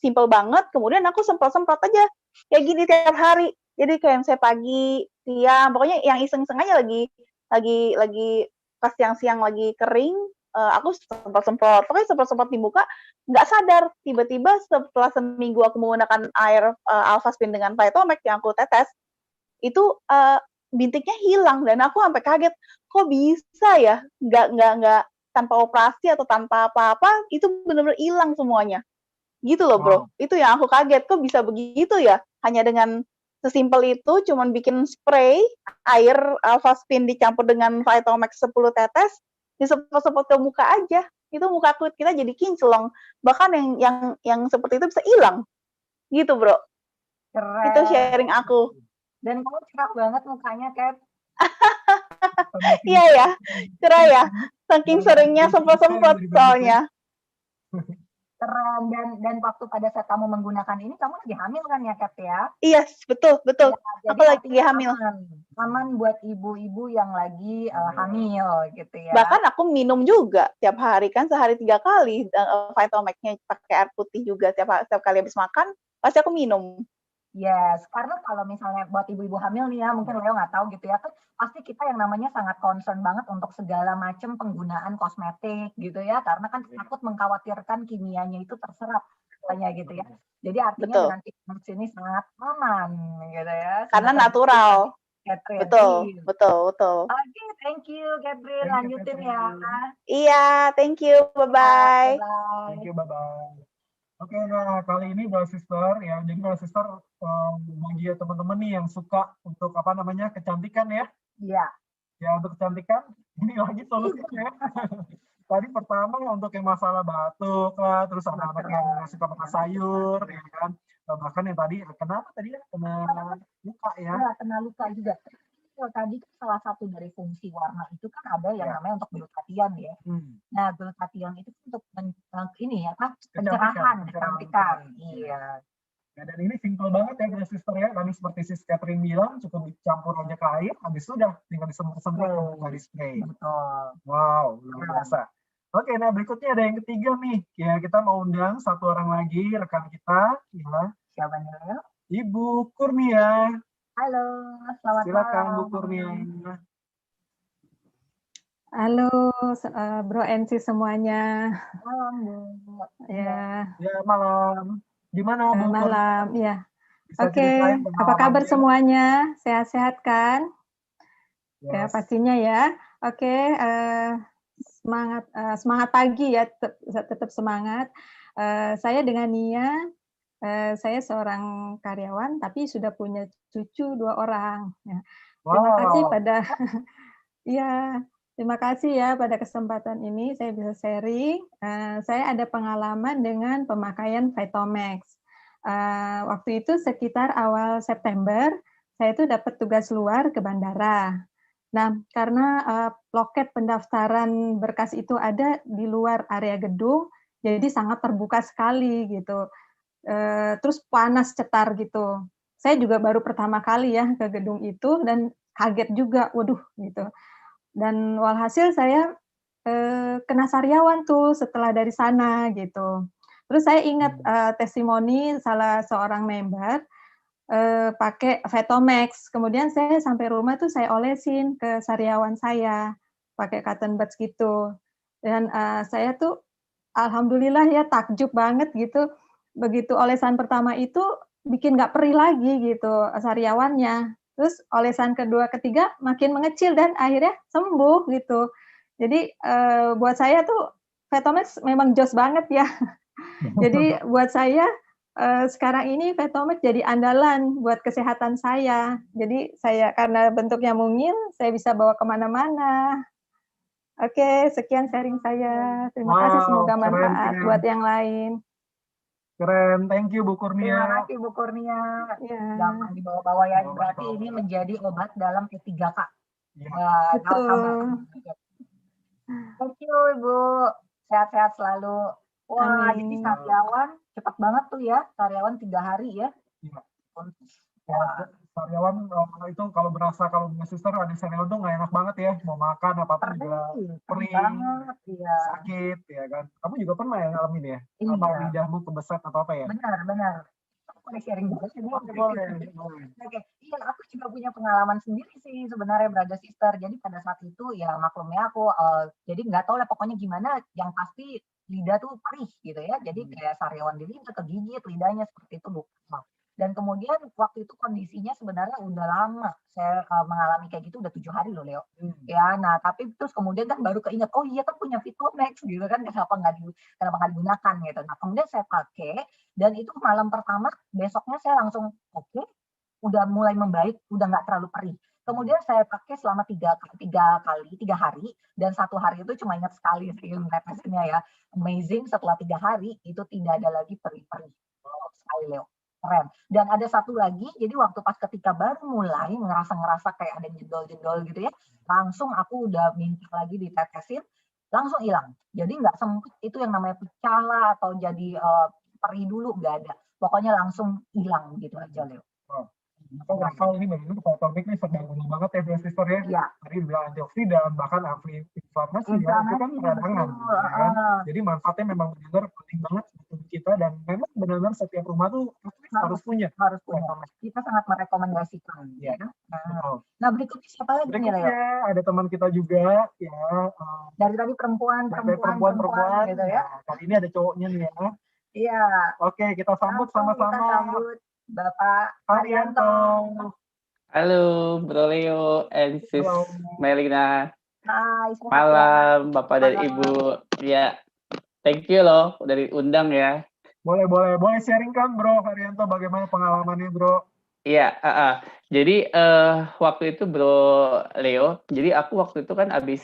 Simple banget, kemudian aku semprot-semprot aja kayak gini tiap hari. Jadi kayak misalnya pagi, siang, pokoknya yang iseng-iseng aja lagi pas siang-siang lagi kering, aku semprot-semprot. Pokoknya semprot-semprot di muka, nggak sadar. Tiba-tiba setelah seminggu aku menggunakan air Alpha Spin dengan Vitomax yang aku tetes, itu bintiknya hilang dan aku sampai kaget. Kok bisa ya? Nggak tanpa operasi atau tanpa apa-apa, itu benar-benar hilang semuanya. Gitu loh, Bro. Wow. Itu yang aku kaget. Kok bisa begitu ya? Hanya dengan sesimpel itu, cuman bikin spray, air Alpha Spin dicampur dengan Vitomax 10 tetes, disemprot-semprot ke muka aja. Itu muka kulit kita jadi kinclong. Bahkan yang seperti itu bisa hilang. Gitu, Bro. Keren. Itu sharing aku. Dan kamu cerah banget mukanya, Kat. Iya ya, cerah ya. Saking seringnya semprot-semprot soalnya. Keren. Dan waktu pada saat kamu menggunakan ini, kamu lagi hamil kan ya, Kat ya? Iya, betul. Jadi Aku lagi artinya hamil. Aman buat ibu-ibu yang lagi hamil gitu ya. Bahkan aku minum juga tiap hari kan, sehari 3 kali Vitomax-nya pakai air putih juga tiap kali habis makan pasti aku minum. Yes, karena kalau misalnya buat ibu-ibu hamil nih ya, mungkin Leo nggak tahu gitu ya, kan pasti kita yang namanya sangat concern banget untuk segala macam penggunaan kosmetik gitu ya, karena kan takut mengkhawatirkan kimianya itu terserap katanya gitu ya. Jadi artinya Betul. dengan Vitomax ini sangat aman gitu ya. Karena Silakan, natural. Catherine. Betul. Oke, thank you Catherine, Thank you, lanjutin ya. Iya, thank you. Bye-bye. Bye. Thank you, bye-bye. Oke, nah kali ini Bro Sister ya. Jadi Bro Sister bagi teman-teman nih yang suka untuk apa namanya kecantikan ya. Iya. Ya untuk kecantikan ini lagi solusinya. Tadi pertama untuk yang masalah batuk lah, terus anak-anak yang suka makan sayur, ya kan. Bahkan yang tadi kenapa tadi ya kena luka ya. Nah, kena luka juga. tadi kan salah satu dari fungsi warna itu kan ada yang Ya. namanya untuk glutathione ya. Nah, glutathione itu untuk ini ya, apa? Kecantikan, Kecantikan. kecantikan. Iya. Nah, dan ini simple banget ya Bro Sister ya. Tadi seperti Sis Catherine bilang, cukup dicampur aja ke air, habis itu udah tinggal disemprot-semprot untuk body spray. Betul. Wow, luar biasa. Oke, nah berikutnya ada yang ketiga nih. Ya, kita mau undang satu orang lagi, rekan kita. Ya. Siapa nih, Leo? Ibu Kurnia. Halo, selamat Silakan malam. Bu Kurnia. Halo, Bro NC semuanya. Malam, Bu. Ya, Ya, malam. Gimana Bu? malam. Ya. Bisa Oke, ceritain apa kabar pengalamannya? semuanya? Sehat-sehat kan? Ya, Yes. pastinya ya. Oke, semangat pagi ya, tetap semangat. Saya dengan Nia, saya seorang karyawan, tapi sudah punya cucu 2 orang. Ya. Terima kasih Wow. pada ya, terima kasih ya pada kesempatan ini saya bisa sharing. Saya ada pengalaman dengan pemakaian Vitomax. Waktu itu sekitar awal September, saya itu dapat tugas luar ke bandara. Nah, karena loket pendaftaran berkas itu ada di luar area gedung, jadi sangat terbuka sekali gitu. Terus panas cetar gitu. Saya juga baru pertama kali ya ke gedung itu dan kaget juga, waduh gitu. Dan walhasil saya kena sariawan tuh setelah dari sana gitu. Terus saya ingat testimoni salah seorang member pakai Vitomax. Kemudian saya sampai rumah tuh saya olesin ke sariawan saya pakai cotton buds gitu. Dan saya tuh alhamdulillah ya takjub banget gitu. Begitu olesan pertama itu bikin nggak perih lagi gitu sariawannya. Terus olesan kedua, ketiga makin mengecil dan akhirnya sembuh gitu. Jadi buat saya tuh Vitomax memang jos banget ya. Jadi buat saya sekarang ini Vitomax jadi andalan buat kesehatan saya. Jadi saya karena bentuknya mungil, saya bisa bawa kemana-mana. Oke, sekian sharing saya. Terima kasih, semoga manfaat buat yang lain. Keren, thank you Bu Terima Kurnia. kasih Bu Kurnia. Ya. Jangan dibawa-bawa ya, Jangan berarti dibawa-bawa. ini menjadi obat dalam P3K. Ya. Betul. Thank you Ibu, sehat-sehat selalu. Wah, Amin. jadi karyawan cepat banget tuh ya, karyawan 3 hari ya. Iya. Wah, Ya, karyawan itu kalau berasa kalau punya suster ada karyawan tuh nggak enak banget ya, mau makan apa juga perih perih, banget, iya. sakit ya kan. Kamu juga pernah ya ngalamin ya? Iya. Apa lidahmu kebeset atau apa ya? Benar. Aku boleh sharing juga sih, Bu? Boleh. Oke, iya aku juga punya pengalaman sendiri sih sebenarnya Brother Sister. Jadi pada saat itu ya maklumnya aku jadi nggak tahu lah pokoknya gimana, yang pasti lidah tuh perih gitu ya. Jadi kayak sariawan diri itu kegigit lidahnya seperti itu Bu. Dan kemudian waktu itu kondisinya sebenarnya udah lama saya mengalami kayak gitu, udah 7 hari loh Leo. Ya, nah tapi terus kemudian kan baru keinget, oh iya kan punya Vitomax gitu kan, kenapa nggak digunakan gitu. Nah kemudian saya pakai dan itu malam pertama, besoknya saya langsung oke, udah mulai membaik, udah nggak terlalu perih. Kemudian saya pakai selama 3 hari, dan 1 hari itu cuma ingat sekali sih netesnya ya. Amazing, setelah 3 hari itu tidak ada lagi perih-perih. Sekali Leo. Keren. Dan ada satu lagi, jadi waktu pas ketika baru mulai ngerasa kayak ada jendol-jendol gitu ya, langsung aku udah minta lagi ditetesin, langsung hilang. Jadi nggak sempet itu yang namanya pecah lah atau jadi perih dulu, nggak ada. Pokoknya langsung hilang gitu aja Leo. Aku nggak tahu ini benar Vitomax ini serba-guna banget ya Bu Sister ya. Iya. Tadi bilang antioksidan, bahkan anti-inflamasi ya, itu kan peradangan. Ya kan? Jadi manfaatnya memang benar penting banget untuk kita dan memang benar-benar setiap rumah tuh harus punya. Kita sangat merekomendasikan. Ya. Nah berikutnya siapa lagi nih Leo? Berikutnya ada teman kita juga ya. Dari tadi perempuan gitu ya. Kali ini ada cowoknya nih ya. Iya. Oke, kita sambut sama-sama. Bapak Haryanto. Halo, Bro Leo and Sis Melina. Hai, malam Bapak dan Ibu. Ya, thank you loh udah diundang ya. Boleh sharing kan Bro Haryanto, bagaimana pengalamannya Bro? Iya, jadi waktu itu Bro Leo, jadi aku waktu itu kan habis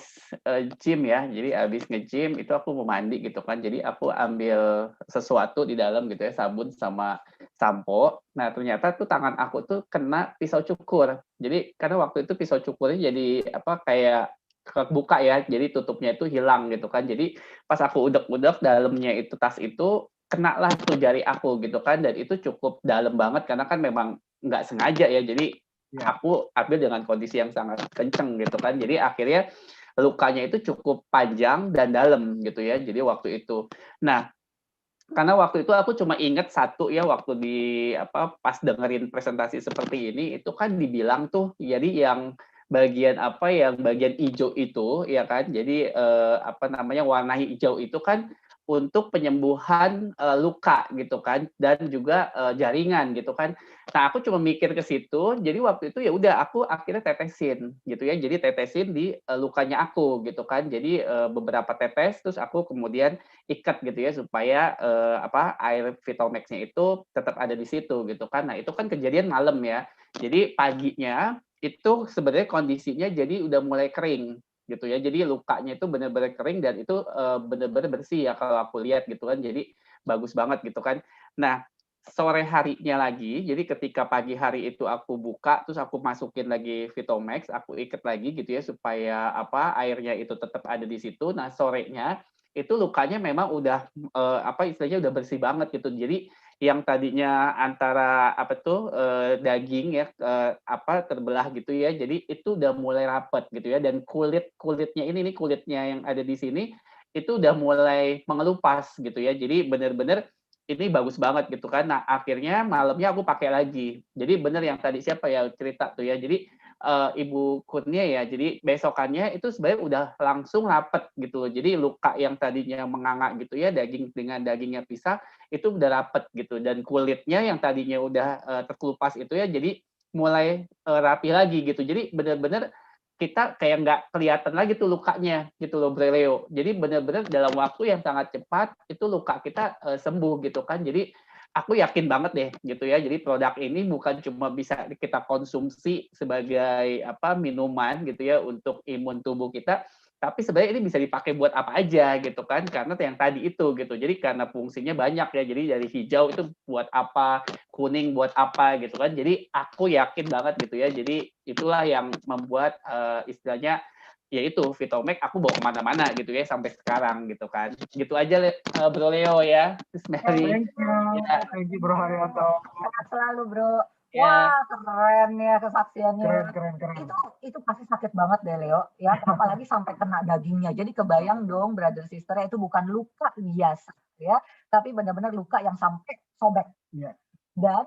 gym ya, jadi habis nge-gym itu aku mau mandi gitu kan, jadi aku ambil sesuatu di dalam gitu ya, sabun sama sampo. Nah, ternyata tuh tangan aku tuh kena pisau cukur. Jadi karena waktu itu pisau cukurnya jadi apa kayak kebuka ya, jadi tutupnya itu hilang gitu kan. Jadi pas aku udek-udek dalamnya itu tas itu kena lah tuh jari aku gitu kan, dan itu cukup dalam banget karena kan memang nggak sengaja ya. Jadi aku ambil dengan kondisi yang sangat kenceng gitu kan. Jadi akhirnya lukanya itu cukup panjang dan dalam gitu ya. Jadi waktu itu. Nah, karena waktu itu aku cuma inget satu ya, waktu di apa pas dengerin presentasi seperti ini itu kan dibilang tuh jadi yang bagian apa yang bagian hijau itu ya kan, jadi apa namanya warna hijau itu kan untuk penyembuhan luka gitu kan, dan juga jaringan gitu kan. Nah, aku cuma mikir ke situ, jadi waktu itu ya udah aku akhirnya tetesin gitu ya, jadi tetesin di lukanya aku gitu kan, jadi beberapa tetes terus aku kemudian ikat gitu ya supaya apa air Vitomax-nya itu tetap ada di situ gitu kan. Nah, itu kan kejadian malam ya. Jadi paginya itu sebenarnya kondisinya jadi udah mulai kering gitu ya. Jadi lukanya itu benar-benar kering dan itu benar-benar bersih ya kalau aku lihat gitu kan. Jadi bagus banget gitu kan. Nah, sore harinya lagi, jadi ketika pagi hari itu aku buka, terus aku masukin lagi Vitomax, aku ikat lagi gitu ya supaya apa airnya itu tetap ada di situ. Nah, sorenya itu lukanya memang udah apa istilahnya udah bersih banget gitu. Jadi yang tadinya antara apa tuh daging ya apa terbelah gitu ya. Jadi itu udah mulai rapet gitu ya, dan kulitnya ini nih, kulitnya yang ada di sini itu udah mulai mengelupas gitu ya. Jadi benar-benar ini bagus banget gitu kan. Nah, akhirnya malamnya aku pakai lagi. Jadi benar yang tadi siapa ya cerita tuh ya. Jadi Ibu Kurnia ya. Jadi besokannya itu sebenarnya udah langsung rapet gitu. Jadi luka yang tadinya menganga gitu ya, daging dengan dagingnya pisah itu udah rapet gitu, dan kulitnya yang tadinya udah terkelupas itu ya jadi mulai rapi lagi gitu. Jadi benar-benar kita kayak nggak kelihatan lagi tuh lukanya gitu loh, Bre Leo. Jadi benar-benar dalam waktu yang sangat cepat itu luka kita sembuh gitu kan. Jadi aku yakin banget deh gitu ya. Jadi produk ini bukan cuma bisa kita konsumsi sebagai apa minuman gitu ya untuk imun tubuh kita, tapi sebenarnya ini bisa dipakai buat apa aja gitu kan, karena yang tadi itu gitu. Jadi karena fungsinya banyak ya. Jadi dari hijau itu buat apa, kuning buat apa gitu kan. Jadi aku yakin banget gitu ya. Jadi itulah yang membuat istilahnya yaitu Vitomax aku bawa kemana-mana gitu ya sampai sekarang gitu kan. Gitu aja Bro Leo ya. Mary. Thank you Bro Haryanto. Sehat selalu Bro. Ya. Wah, keren ya kesaksiannya. Keren. Itu pasti sakit banget deh Leo, ya apalagi sampai kena dagingnya. Jadi kebayang dong brother sister, itu bukan luka biasa ya, tapi benar-benar luka yang sampai sobek. Iya. Dan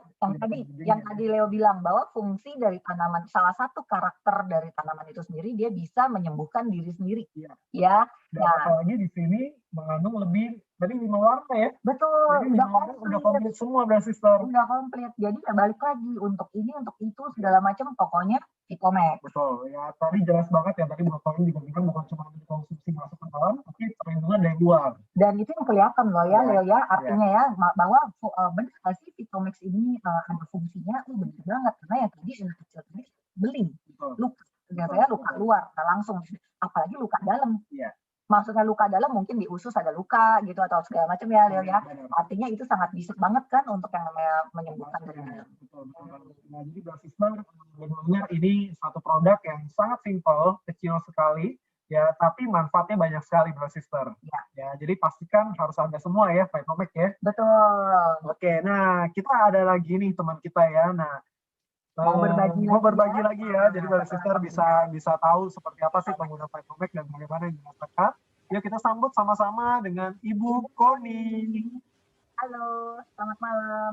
yang tadi Leo bilang bahwa fungsi dari tanaman, salah satu karakter dari tanaman itu sendiri, dia bisa menyembuhkan diri sendiri. Iya. Ya. Dan apalagi di sini mengandung lebih dari 5 warna ya. Betul. Jadi udah komplit semua Bro Sister. Udah komplit. Jadi ya balik lagi untuk ini, untuk itu segala macam, pokoknya Vitomax. Betul. Ya tadi jelas banget ya, tadi Bro Tony juga bilang bukan cuma dikonsumsi masuk ke dalam, tapi perlindungan dari luar. Dan itu yang kelihatan loh ya, Leo ya, artinya ya bahwa benar nggak sih Vitomax ini ada fungsinya, benar banget, karena yang tadi anak kecil tadi beli luka, biasanya luka luar, langsung, apalagi luka dalam. Iya. Maksudnya luka dalam mungkin di usus ada luka gitu atau segala macam ya, Leo ya. Artinya itu sangat bisa banget kan untuk yang namanya menyembuhkan dari dalam. Betul. Nah, jadi Bro Sister benar-benar ini satu produk yang sangat simpel, kecil sekali. Ya, tapi manfaatnya banyak sekali, Bro Sister. Ya, jadi pastikan harus ada semua ya, Vitomax ya. Betul. Oke, nah kita ada lagi nih teman kita ya. Nah, mau berbagi lagi ya. Jadi Bro Sister bisa tahu seperti apa sih pengguna Vitomax dan bagaimana yang dirasakan. Yuk kita sambut sama-sama dengan Ibu Koni. Halo, selamat malam.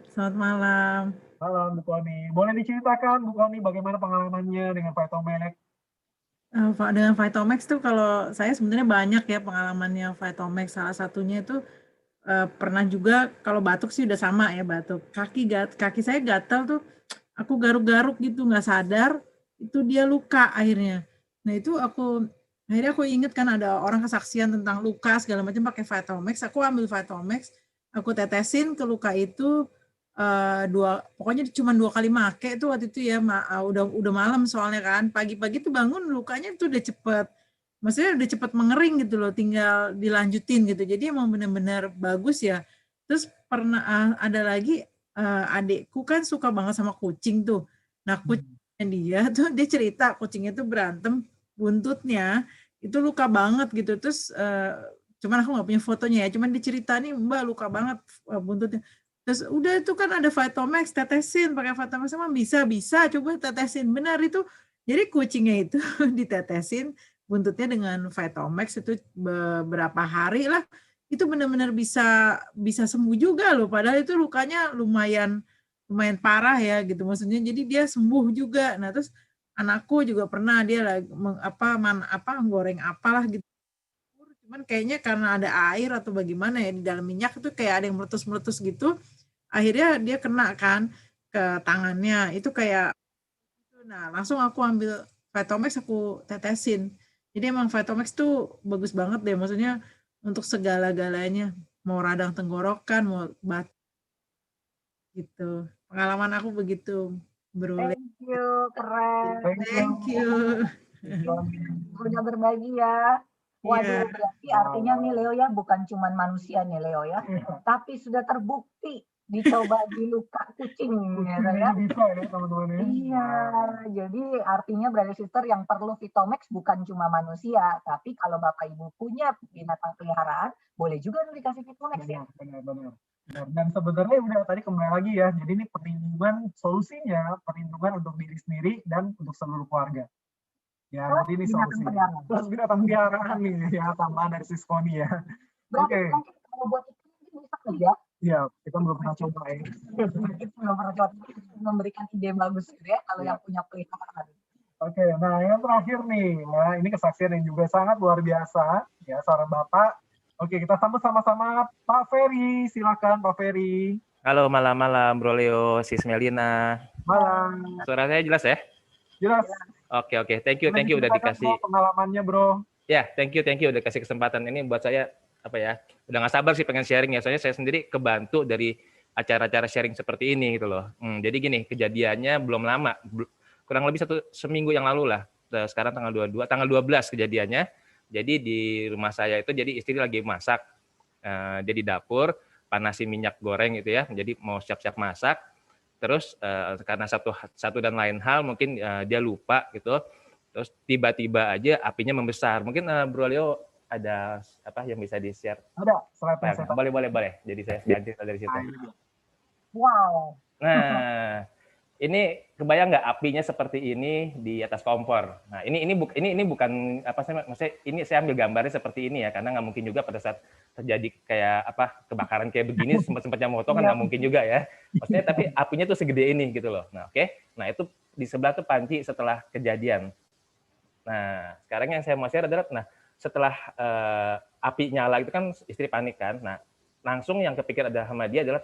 Selamat malam. Malam Bu Koni. Boleh diceritakan Bu Koni bagaimana pengalamannya dengan Vitomax? Dengan Vitomax tuh kalau saya sebenarnya banyak ya pengalamannya Vitomax. Salah satunya itu pernah juga kalau batuk sih udah sama ya batuk. Kaki saya gatal tuh, aku garuk-garuk gitu nggak sadar itu dia luka akhirnya. Nah itu akhirnya aku inget kan ada orang kesaksian tentang luka segala macam pakai Vitomax. Aku ambil Vitomax, aku tetesin ke luka itu. Pokoknya cuma 2 kali make itu waktu itu ya, udah malam soalnya kan, pagi-pagi tuh bangun lukanya tuh udah cepet mengering gitu loh, tinggal dilanjutin gitu. Jadi emang benar-benar bagus ya. Terus pernah ada lagi adikku kan suka banget sama kucing tuh. Nah, kucingnya dia tuh dia cerita kucingnya tuh berantem, buntutnya itu luka banget gitu. Terus cuman aku nggak punya fotonya ya, cuman dicerita nih Mbak luka banget buntutnya. Terus udah itu kan ada Vitomax, tetesin pakai Vitomax sama bisa coba tetesin. Benar itu. Jadi kucingnya itu ditetesin buntutnya dengan Vitomax itu beberapa hari lah. Itu benar-benar bisa sembuh juga loh, padahal itu lukanya lumayan parah ya gitu maksudnya, jadi dia sembuh juga. Nah terus anakku juga pernah dia lagi goreng apalah gitu, cuman kayaknya karena ada air atau bagaimana ya di dalam minyak itu kayak ada yang meletus gitu, akhirnya dia kena kan ke tangannya itu kayak, nah langsung aku ambil Vitomax aku tetesin. Jadi emang Vitomax tuh bagus banget deh, maksudnya untuk segala-galanya, mau radang tenggorokan, mau batuk gitu. Pengalaman aku begitu, Bro. Thank you, keren. Thank you. Udah berbagi ya. Waduh, Iya. berarti artinya nih Leo ya bukan cuma manusia nih Leo ya, tapi sudah terbukti dicoba di luka kucing gitu ya. Bisa ya teman-teman ya. Iya, jadi artinya brother sister yang perlu Vitomax bukan cuma manusia, tapi kalau Bapak Ibu punya binatang peliharaan, boleh juga dikasih Vitomax ya. Benar. Dan sebenarnya udah tadi kembali lagi ya, jadi ini perlindungan solusinya, perlindungan untuk diri sendiri dan untuk seluruh keluarga. Ya, jadi ini solusinya. Terus binatang peliharaan nih ya, tambahan dari Siskoni ya. Oke. Kalau buat itu bisa kerja. Iya, kita belum pernah coba ya. Belum pernah coba, memberikan ide bagus gitu ya, kalau yang punya peliharaan. Oke, nah yang terakhir nih, ya, ini kesaksian yang juga sangat luar biasa, ya seorang Bapak. Oke, kita sambut sama-sama Pak Ferry, silakan Pak Ferry. Halo, malam-malam Bro Leo, Sis Melina. Malam. Suara saya jelas ya? Jelas. Oke, thank you udah dikasih. Pengalamannya Bro. Ya, thank you udah kasih kesempatan ini buat saya udah nggak sabar sih pengen sharing ya. Soalnya saya sendiri kebantu dari acara-acara sharing seperti ini gitu loh. Jadi gini, kejadiannya belum lama, kurang lebih seminggu yang lalu lah. Sekarang tanggal 12 kejadiannya. Jadi di rumah saya itu jadi istri lagi masak, dia di dapur panasin minyak goreng gitu ya. Jadi mau siap-siap masak. Terus karena satu dan lain hal mungkin dia lupa gitu. Terus tiba-tiba aja apinya membesar. Mungkin Bro Leo ada apa yang bisa di-share? Ada, slide-nya. Boleh. Jadi saya ganti dari situ. Wow. Nah, ini kebayang nggak apinya seperti ini di atas kompor. Nah, ini bukan maksudnya ini saya ambil gambarnya seperti ini ya, karena nggak mungkin juga pada saat terjadi kayak kebakaran kayak begini sempat-sempatnya moto kan nggak mungkin juga ya. Maksudnya tapi apinya tuh segede ini gitu loh. Nah, oke. Nah, itu di sebelah tuh panci setelah kejadian. Nah, sekarang yang saya mau share adalah setelah api nyala itu kan istri panik kan. Nah, langsung yang kepikir ada sama dia adalah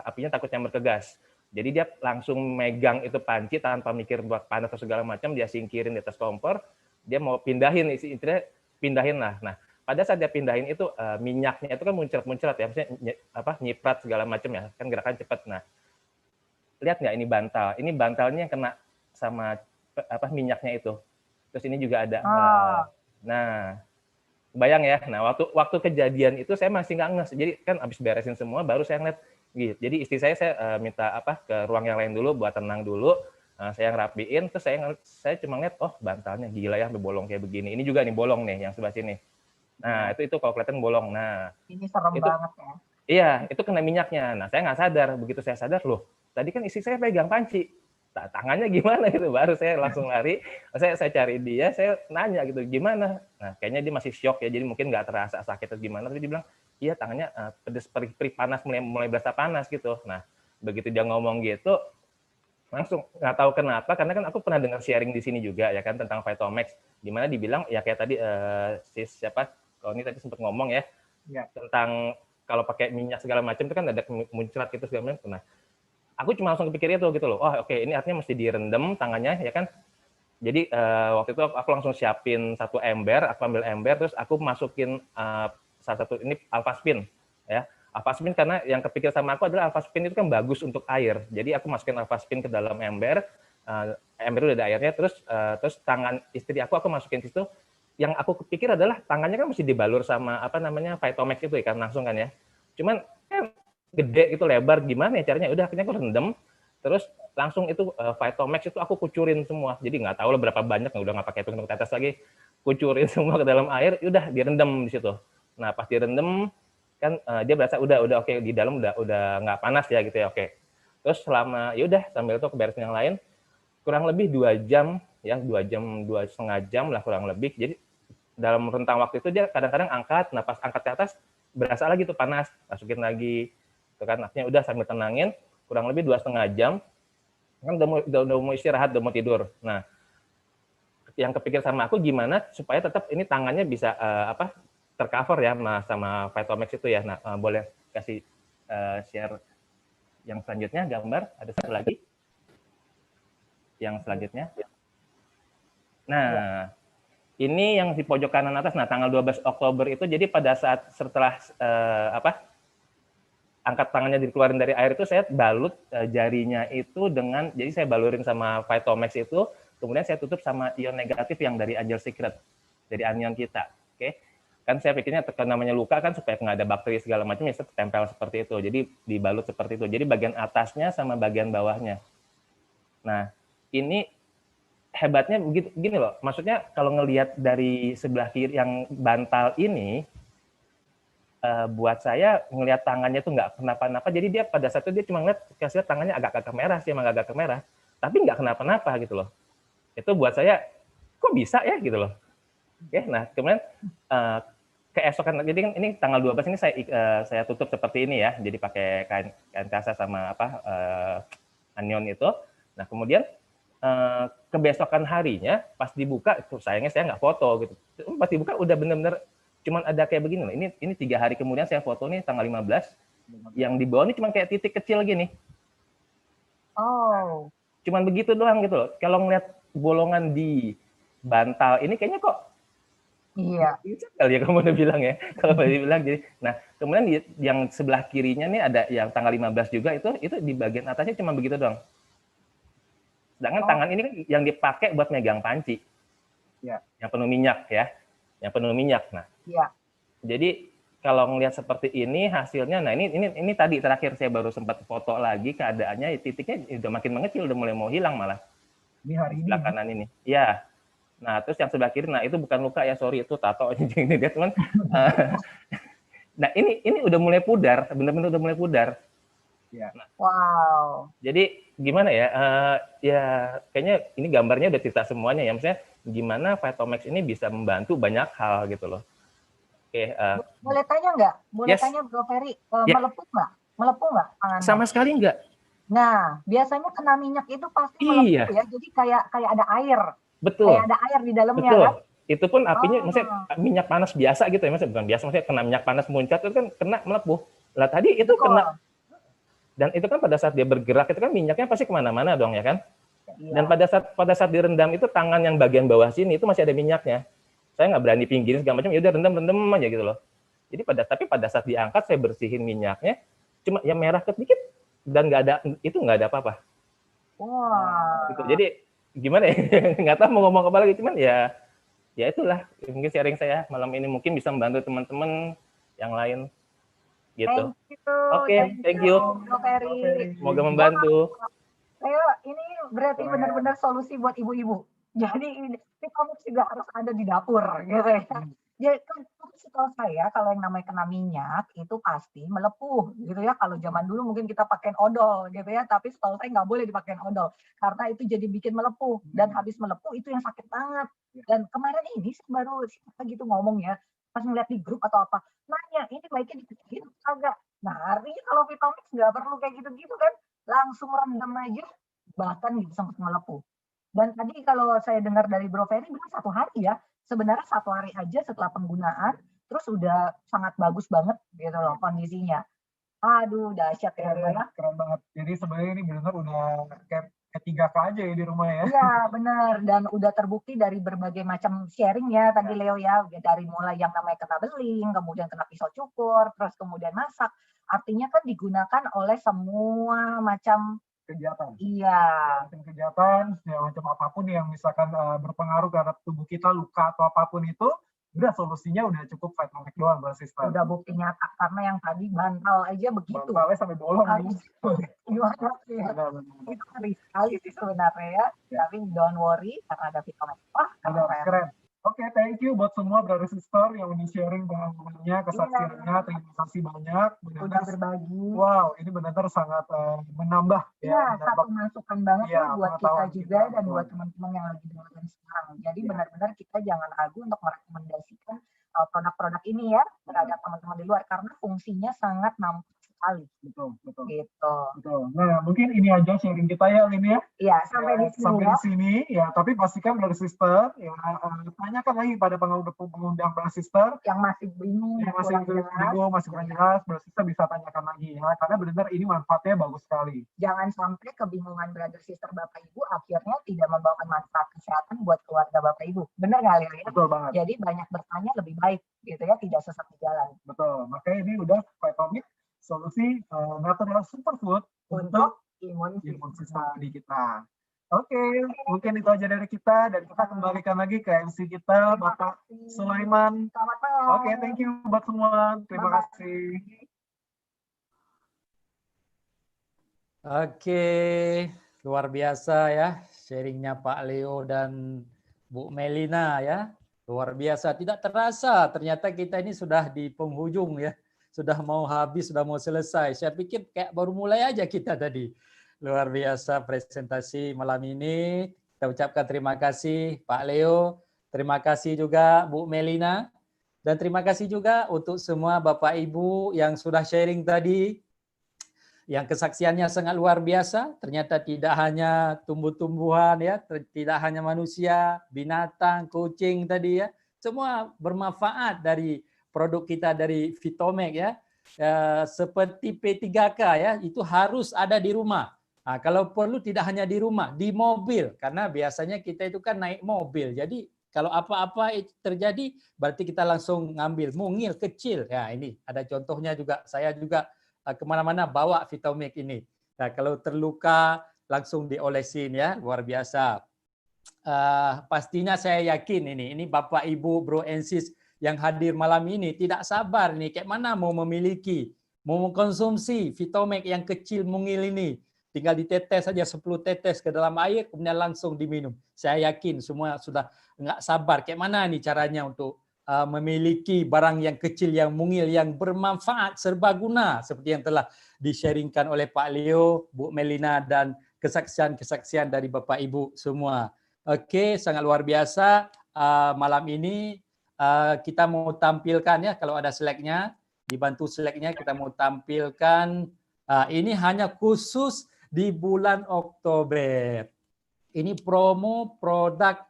apinya takut yang berkegas. Jadi dia langsung megang itu panci tanpa mikir buat panas atau segala macam, dia singkirin di atas kompor, dia mau pindahin, intinya pindahin lah. Nah, pada saat dia pindahin itu minyaknya itu kan muncrat ya, maksudnya nyiprat segala macam ya, kan gerakan cepat. Nah, lihat nggak ini bantal? Ini bantalnya yang kena sama minyaknya itu. Terus ini juga ada. Nah, bayang ya. Nah, waktu kejadian itu saya masih nggak nges. Jadi kan abis beresin semua, baru saya ngeliat gitu. Jadi istri saya minta ke ruang yang lain dulu buat tenang dulu. Saya ngerapiin, terus saya cuma ngeliat, oh bantalnya gila ya, bolong kayak begini. Ini juga nih bolong nih yang sebelah sini. Nah, itu kalau kelihatan bolong. Nah, ini serem banget ya. Iya, itu kena minyaknya. Nah, saya nggak sadar. Begitu saya sadar, loh, tadi kan istri saya pegang panci. Tangannya gimana gitu, baru saya langsung lari, saya cari dia, saya nanya gitu, gimana? Nah, kayaknya dia masih shock ya, jadi mungkin nggak terasa sakit atau gimana, tapi dia bilang, iya tangannya pedes, perih panas, mulai berasa panas gitu. Nah, begitu dia ngomong gitu, langsung nggak tahu kenapa, karena kan aku pernah dengar sharing di sini juga ya kan tentang Vitomax, di mana dibilang ya kayak tadi kalau ini tadi sempat ngomong ya, tentang kalau pakai minyak segala macam itu kan ada muncrat gitu segala macam. Nah, aku cuma langsung kepikir itu gitu loh. Oh, oke, ini artinya mesti direndam tangannya ya kan. Jadi waktu itu aku langsung siapin satu ember, aku ambil ember terus aku masukin salah satu ini Alphaspin ya. Alphaspin karena yang kepikir sama aku adalah Alphaspin itu kan bagus untuk air. Jadi aku masukin Alphaspin ke dalam ember, ember udah ada airnya, terus tangan istri aku masukin situ. Yang aku kepikir adalah tangannya kan mesti dibalur sama Vitomax itu kan langsung kan ya. Cuman gede gitu, lebar, gimana ya caranya? Udah akhirnya aku rendam, terus langsung itu Vitomax itu aku kucurin semua. Jadi nggak tahu lah berapa banyak, udah nggak pakai hitung tetes lagi, kucurin semua ke dalam air, udah direndam di situ. Nah pas direndam kan dia berasa udah oke, di dalam udah nggak panas ya gitu ya, oke. Terus selama ya udah sambil itu keberesin yang lain, kurang lebih 2 jam ya, 2,5 jam lah kurang lebih. Jadi dalam rentang waktu itu dia kadang-kadang angkat, nah pas angkat ke atas berasa lagi tuh panas, masukin lagi, itu kan akhirnya udah sambil tenangin, kurang lebih 2,5 jam, kan udah mau istirahat, udah mau tidur. Nah, yang kepikir sama aku gimana supaya tetap ini tangannya bisa tercover ya sama Vitomax itu ya. Nah, boleh kasih share yang selanjutnya gambar, ada satu lagi. Yang selanjutnya. Nah, ini yang di pojok kanan atas. Nah, tanggal 12 Oktober itu jadi pada saat setelah angkat tangannya dikeluarin dari air itu saya balut jarinya itu dengan, jadi saya balurin sama Vitomax itu, kemudian saya tutup sama ion negatif yang dari Angel Secret, dari anion kita. Oke. Kan saya pikirnya namanya luka kan supaya nggak ada bakteri segala macam ya tempel seperti itu. Jadi dibalut seperti itu. Jadi bagian atasnya sama bagian bawahnya. Nah, ini hebatnya begitu gini loh. Maksudnya kalau ngelihat dari sebelah kiri yang bantal ini, buat saya ngelihat tangannya tuh nggak kenapa-napa. Jadi dia pada saat itu dia cuma ngeliat kasih tangannya agak-agak merah sih, emang agak-agak merah. Tapi nggak kenapa-napa gitu loh. Itu buat saya kok bisa ya gitu loh. Oke, nah kemudian keesokan, jadi kan ini tanggal 12 ini saya tutup seperti ini ya. Jadi pakai kain kasa sama anion itu. Nah kemudian kebesokan harinya pas dibuka, sayangnya saya nggak foto gitu. Pas dibuka udah bener-bener cuman ada kayak begini loh. Ini 3 hari kemudian saya foto nih tanggal 15. Yang di bawah ini cuma kayak titik kecil gini. Oh. Cuman begitu doang gitu loh. Kalau ngeliat bolongan di bantal ini kayaknya kok iya. Kali ya kamu udah bilang ya. Kalau dibilang jadi. Nah, kemudian yang sebelah kirinya nih ada yang tanggal 15 juga itu di bagian atasnya cuma begitu doang. Sedangkan tangan ini kan yang dipakai buat megang panci. Ya. Yang penuh minyak ya. Yang penuh minyak. Nah. Iya. Jadi kalau ngelihat seperti ini hasilnya, nah ini tadi terakhir saya baru sempat foto lagi keadaannya titiknya udah makin mengecil, udah mulai mau hilang malah. Ini hari ini. Sebelah kanan ini. Ya. Nah, terus yang sebelah kiri, nah itu bukan luka ya, sorry, itu tato ini dia teman. Nah, ini udah mulai pudar, benar-benar udah mulai pudar. Ya. Nah, wow. Jadi gimana ya? Ya kayaknya ini gambarnya udah cerita semuanya ya, maksudnya gimana Vitomax ini bisa membantu banyak hal gitu loh. Oke. Boleh tanya nggak? Boleh yes. tanya Bro Ferry, melepuh nggak? Melepuh nggak tangannya? Sama sekali nggak. Nah, biasanya kena minyak itu pasti melepuh ya, jadi kayak ada air. Betul. Kayak ada air di dalamnya. Betul. Kan? Itu pun apinya, maksudnya minyak panas biasa gitu ya, maksudnya bukan biasa, maksudnya kena minyak panas muncrat itu kan kena melepuh. Lah tadi itu kena, dan itu kan pada saat dia bergerak itu kan minyaknya pasti kemana-mana dong ya kan. Iya. Dan pada saat direndam itu tangan yang bagian bawah sini itu masih ada minyaknya. Saya nggak berani pinggirin segala macam, ya udah rendam aja gitu loh. Jadi pada saat diangkat saya bersihin minyaknya, cuma yang merah sedikit dan nggak ada apa-apa. Wah. Gitu. Jadi gimana ya, nggak tahu mau ngomong apa lagi, cuman ya itulah mungkin sharing saya malam ini mungkin bisa membantu teman-teman yang lain gitu. Oke, thank you. Semoga membantu. Ini berarti benar-benar solusi buat ibu-ibu. Jadi Vitomax juga harus ada di dapur gitu ya. Jadi kan setahu saya kalau yang namanya kena minyak itu pasti melepuh gitu ya. Kalau zaman dulu mungkin kita pakai odol gitu ya, tapi setahu saya nggak boleh dipakai odol karena itu jadi bikin melepuh dan habis melepuh itu yang sakit banget. Dan kemarin ini saya baru gitu ngomong ya, pas ngeliat di grup atau apa, nanya ini baiknya dikecilin agak. Nah artinya kalau Vitomax nggak perlu kayak gitu-gitu kan, langsung rendam aja bahkan gitu sempat melepuh. Dan tadi kalau saya dengar dari Bro Ferry bilang 1 hari ya, sebenarnya 1 hari aja setelah penggunaan, terus udah sangat bagus banget gitu loh kondisinya. Aduh, dahsyat ya. Keren banget. Jadi sebenarnya ini benar udah kayak 3K aja ya di rumah ya. Iya, benar. Dan udah terbukti dari berbagai macam sharing ya tadi Leo ya. Dari mulai yang namanya kena beling, kemudian kena pisau cukur, terus kemudian masak. Artinya kan digunakan oleh semua macam kegiatan. Iya. Kegiatan, segala macam apapun yang misalkan berpengaruh terhadap tubuh kita, luka atau apapun itu udah solusinya udah cukup Vitomex doang buat sister. Udah bukti nyata, karena yang tadi bantal aja begitu. Bantalnya sampai bolong. Harus gimana sih ya? Itu ngeri sekali sih sebenarnya ya. Tapi don't worry, karena ada Vitomex. Wah, keren. Oke, thank you buat semua brother sister yang udah sharing pengalamannya, kesaksiannya. Terima kasih banyak. Udah berbagi. Wow, ini benar-benar sangat menambah. Ya, satu masukan banget ya, buat kita juga dan buat teman-teman yang lagi dengerin sekarang. Jadi benar-benar kita jangan ragu untuk merekomendasikan produk-produk ini ya terhadap teman-teman di luar, karena fungsinya sangat nampak sekali. Betul. Gitu. Betul. Nah, mungkin ini aja sharing kita ya, Lin ya. Iya, sampai di sini. Sampai di sini ya. Tapi pastikan brother sister ya tanyakan lagi pada pengundang brother sister yang masih bingung, yang masih bingung, masih kurang jelas, brother sister bisa tanyakan lagi ya. Karena benar-benar ini manfaatnya bagus sekali. Jangan sampai kebingungan brother sister Bapak Ibu akhirnya tidak membawakan manfaat kesehatan buat keluarga Bapak Ibu. Benar nggak, Lin? Betul banget. Jadi banyak bertanya lebih baik gitu ya, tidak sesat di jalan. Betul. Makanya ini udah Vitomex, solusi natural superfood untuk imun sistem di kita. Oke, mungkin itu aja dari kita, dan kita kembalikan lagi ke MC kita, Bapak Sulaiman. Selamat malam. Oke, thank you buat semua. Terima kasih. Oke, luar biasa ya sharingnya Pak Leo dan Bu Melina ya. Luar biasa, tidak terasa ternyata kita ini sudah di penghujung ya. Sudah mau habis, sudah mau selesai. Saya pikir kayak baru mulai aja kita tadi. Luar biasa presentasi malam ini. Kita ucapkan terima kasih Pak Leo. Terima kasih juga Bu Melina. Dan terima kasih juga untuk semua Bapak Ibu yang sudah sharing tadi. Yang kesaksiannya sangat luar biasa. Ternyata tidak hanya tumbuh-tumbuhan ya, tidak hanya manusia, binatang, kucing tadi ya. Semua bermanfaat dari produk kita dari Vitomex ya. Seperti P3K ya, itu harus ada di rumah. Nah, kalau perlu tidak hanya di rumah, di mobil, karena biasanya kita itu kan naik mobil. Jadi kalau apa-apa itu terjadi, berarti kita langsung ngambil mungil kecil. Ya ini ada contohnya juga. Saya juga kemana-mana bawa Vitomex ini. Nah, kalau terluka langsung diolesin ya, luar biasa. Pastinya saya yakin ini Bapak Ibu Bro and Sis yang hadir malam ini tidak sabar nih kayak mana mau memiliki, mau mengkonsumsi Vitomex yang kecil mungil ini. Tinggal ditetes saja 10 tetes ke dalam air kemudian langsung diminum. Saya yakin semua sudah nggak sabar kayak mana nih caranya untuk memiliki barang yang kecil, yang mungil, yang bermanfaat, serbaguna seperti yang telah di-sharingkan oleh Pak Leo, Bu Melina, dan kesaksian-kesaksian dari Bapak Ibu semua. Oke, sangat luar biasa. Malam ini kita mau tampilkan ya, kalau ada slide-nya, dibantu slide-nya kita mau tampilkan. Ini hanya khusus di bulan Oktober. Ini promo produk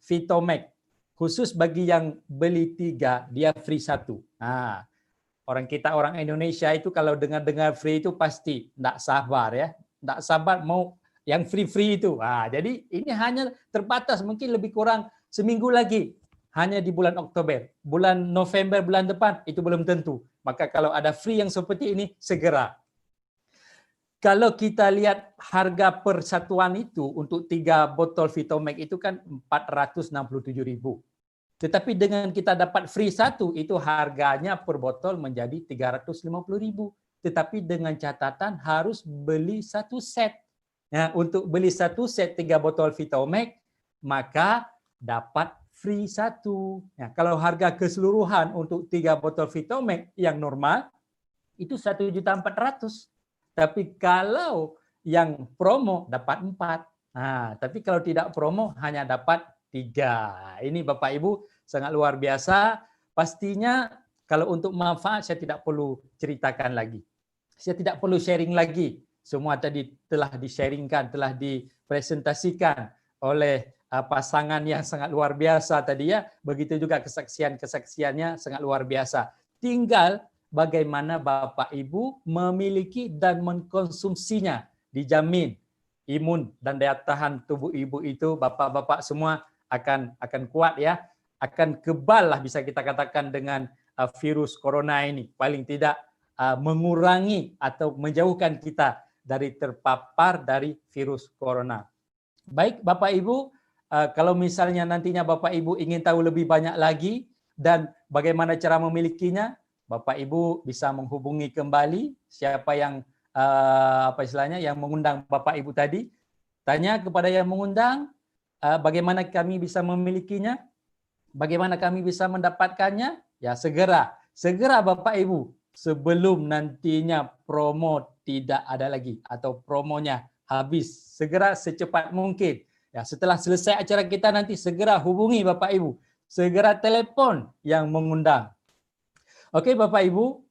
Vitomex. Khusus bagi yang beli 3, dia free 1. Nah, orang Indonesia itu kalau dengar free itu pasti enggak sabar ya. Enggak sabar mau yang free itu. Nah, jadi ini hanya terbatas, mungkin lebih kurang seminggu lagi. Hanya di bulan Oktober. Bulan November, bulan depan, itu belum tentu. Maka kalau ada free yang seperti ini, segera. Kalau kita lihat harga per satuan itu, untuk 3 botol Vitomex itu kan 467.000. Tetapi dengan kita dapat free 1, itu harganya per botol menjadi 350.000. Tetapi dengan catatan harus beli 1 set. Nah, untuk beli 1 set 3 botol Vitomex, maka dapat free 1. Nah, kalau harga keseluruhan untuk 3 botol Vitomex yang normal, itu 1.400.000. Tapi kalau yang promo dapat 4. Nah, tapi kalau tidak promo hanya dapat 3. Ini Bapak Ibu sangat luar biasa. Pastinya kalau untuk manfaat saya tidak perlu ceritakan lagi. Saya tidak perlu sharing lagi. Semua tadi telah di-sharingkan, telah dipresentasikan oleh pasangan yang sangat luar biasa tadi ya. Begitu juga kesaksian-kesaksiannya sangat luar biasa. Tinggal bagaimana Bapak Ibu memiliki dan mengkonsumsinya. Dijamin imun dan daya tahan tubuh ibu itu bapak-bapak semua akan kuat ya, akan kebal lah bisa kita katakan dengan virus corona ini. Paling tidak mengurangi atau menjauhkan kita dari terpapar dari virus corona. Baik Bapak Ibu, kalau misalnya nantinya Bapak Ibu ingin tahu lebih banyak lagi dan bagaimana cara memilikinya? Bapak Ibu bisa menghubungi kembali siapa yang apa istilahnya yang mengundang Bapak Ibu tadi. Tanya kepada yang mengundang, bagaimana kami bisa memilikinya? Bagaimana kami bisa mendapatkannya? Ya segera Bapak Ibu, sebelum nantinya promo tidak ada lagi atau promonya habis. Segera secepat mungkin. Ya, setelah selesai acara kita nanti segera hubungi Bapak Ibu. Segera telepon yang mengundang. Oke Bapak Ibu,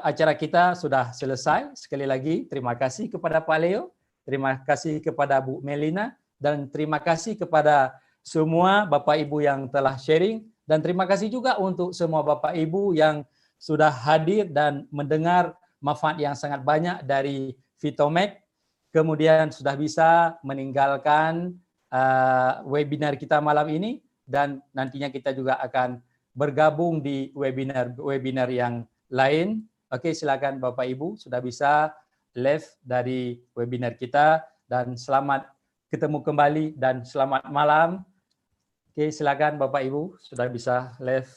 acara kita sudah selesai. Sekali lagi terima kasih kepada Pak Leo, terima kasih kepada Bu Melina, dan terima kasih kepada semua Bapak Ibu yang telah sharing, dan terima kasih juga untuk semua Bapak Ibu yang sudah hadir dan mendengar manfaat yang sangat banyak dari Fitomek, kemudian sudah bisa meninggalkan webinar kita malam ini, dan nantinya kita juga akan bergabung di webinar yang lain. Oke, silakan Bapak Ibu sudah bisa live dari webinar kita, dan selamat ketemu kembali dan selamat malam. Oke, silakan Bapak Ibu sudah bisa live.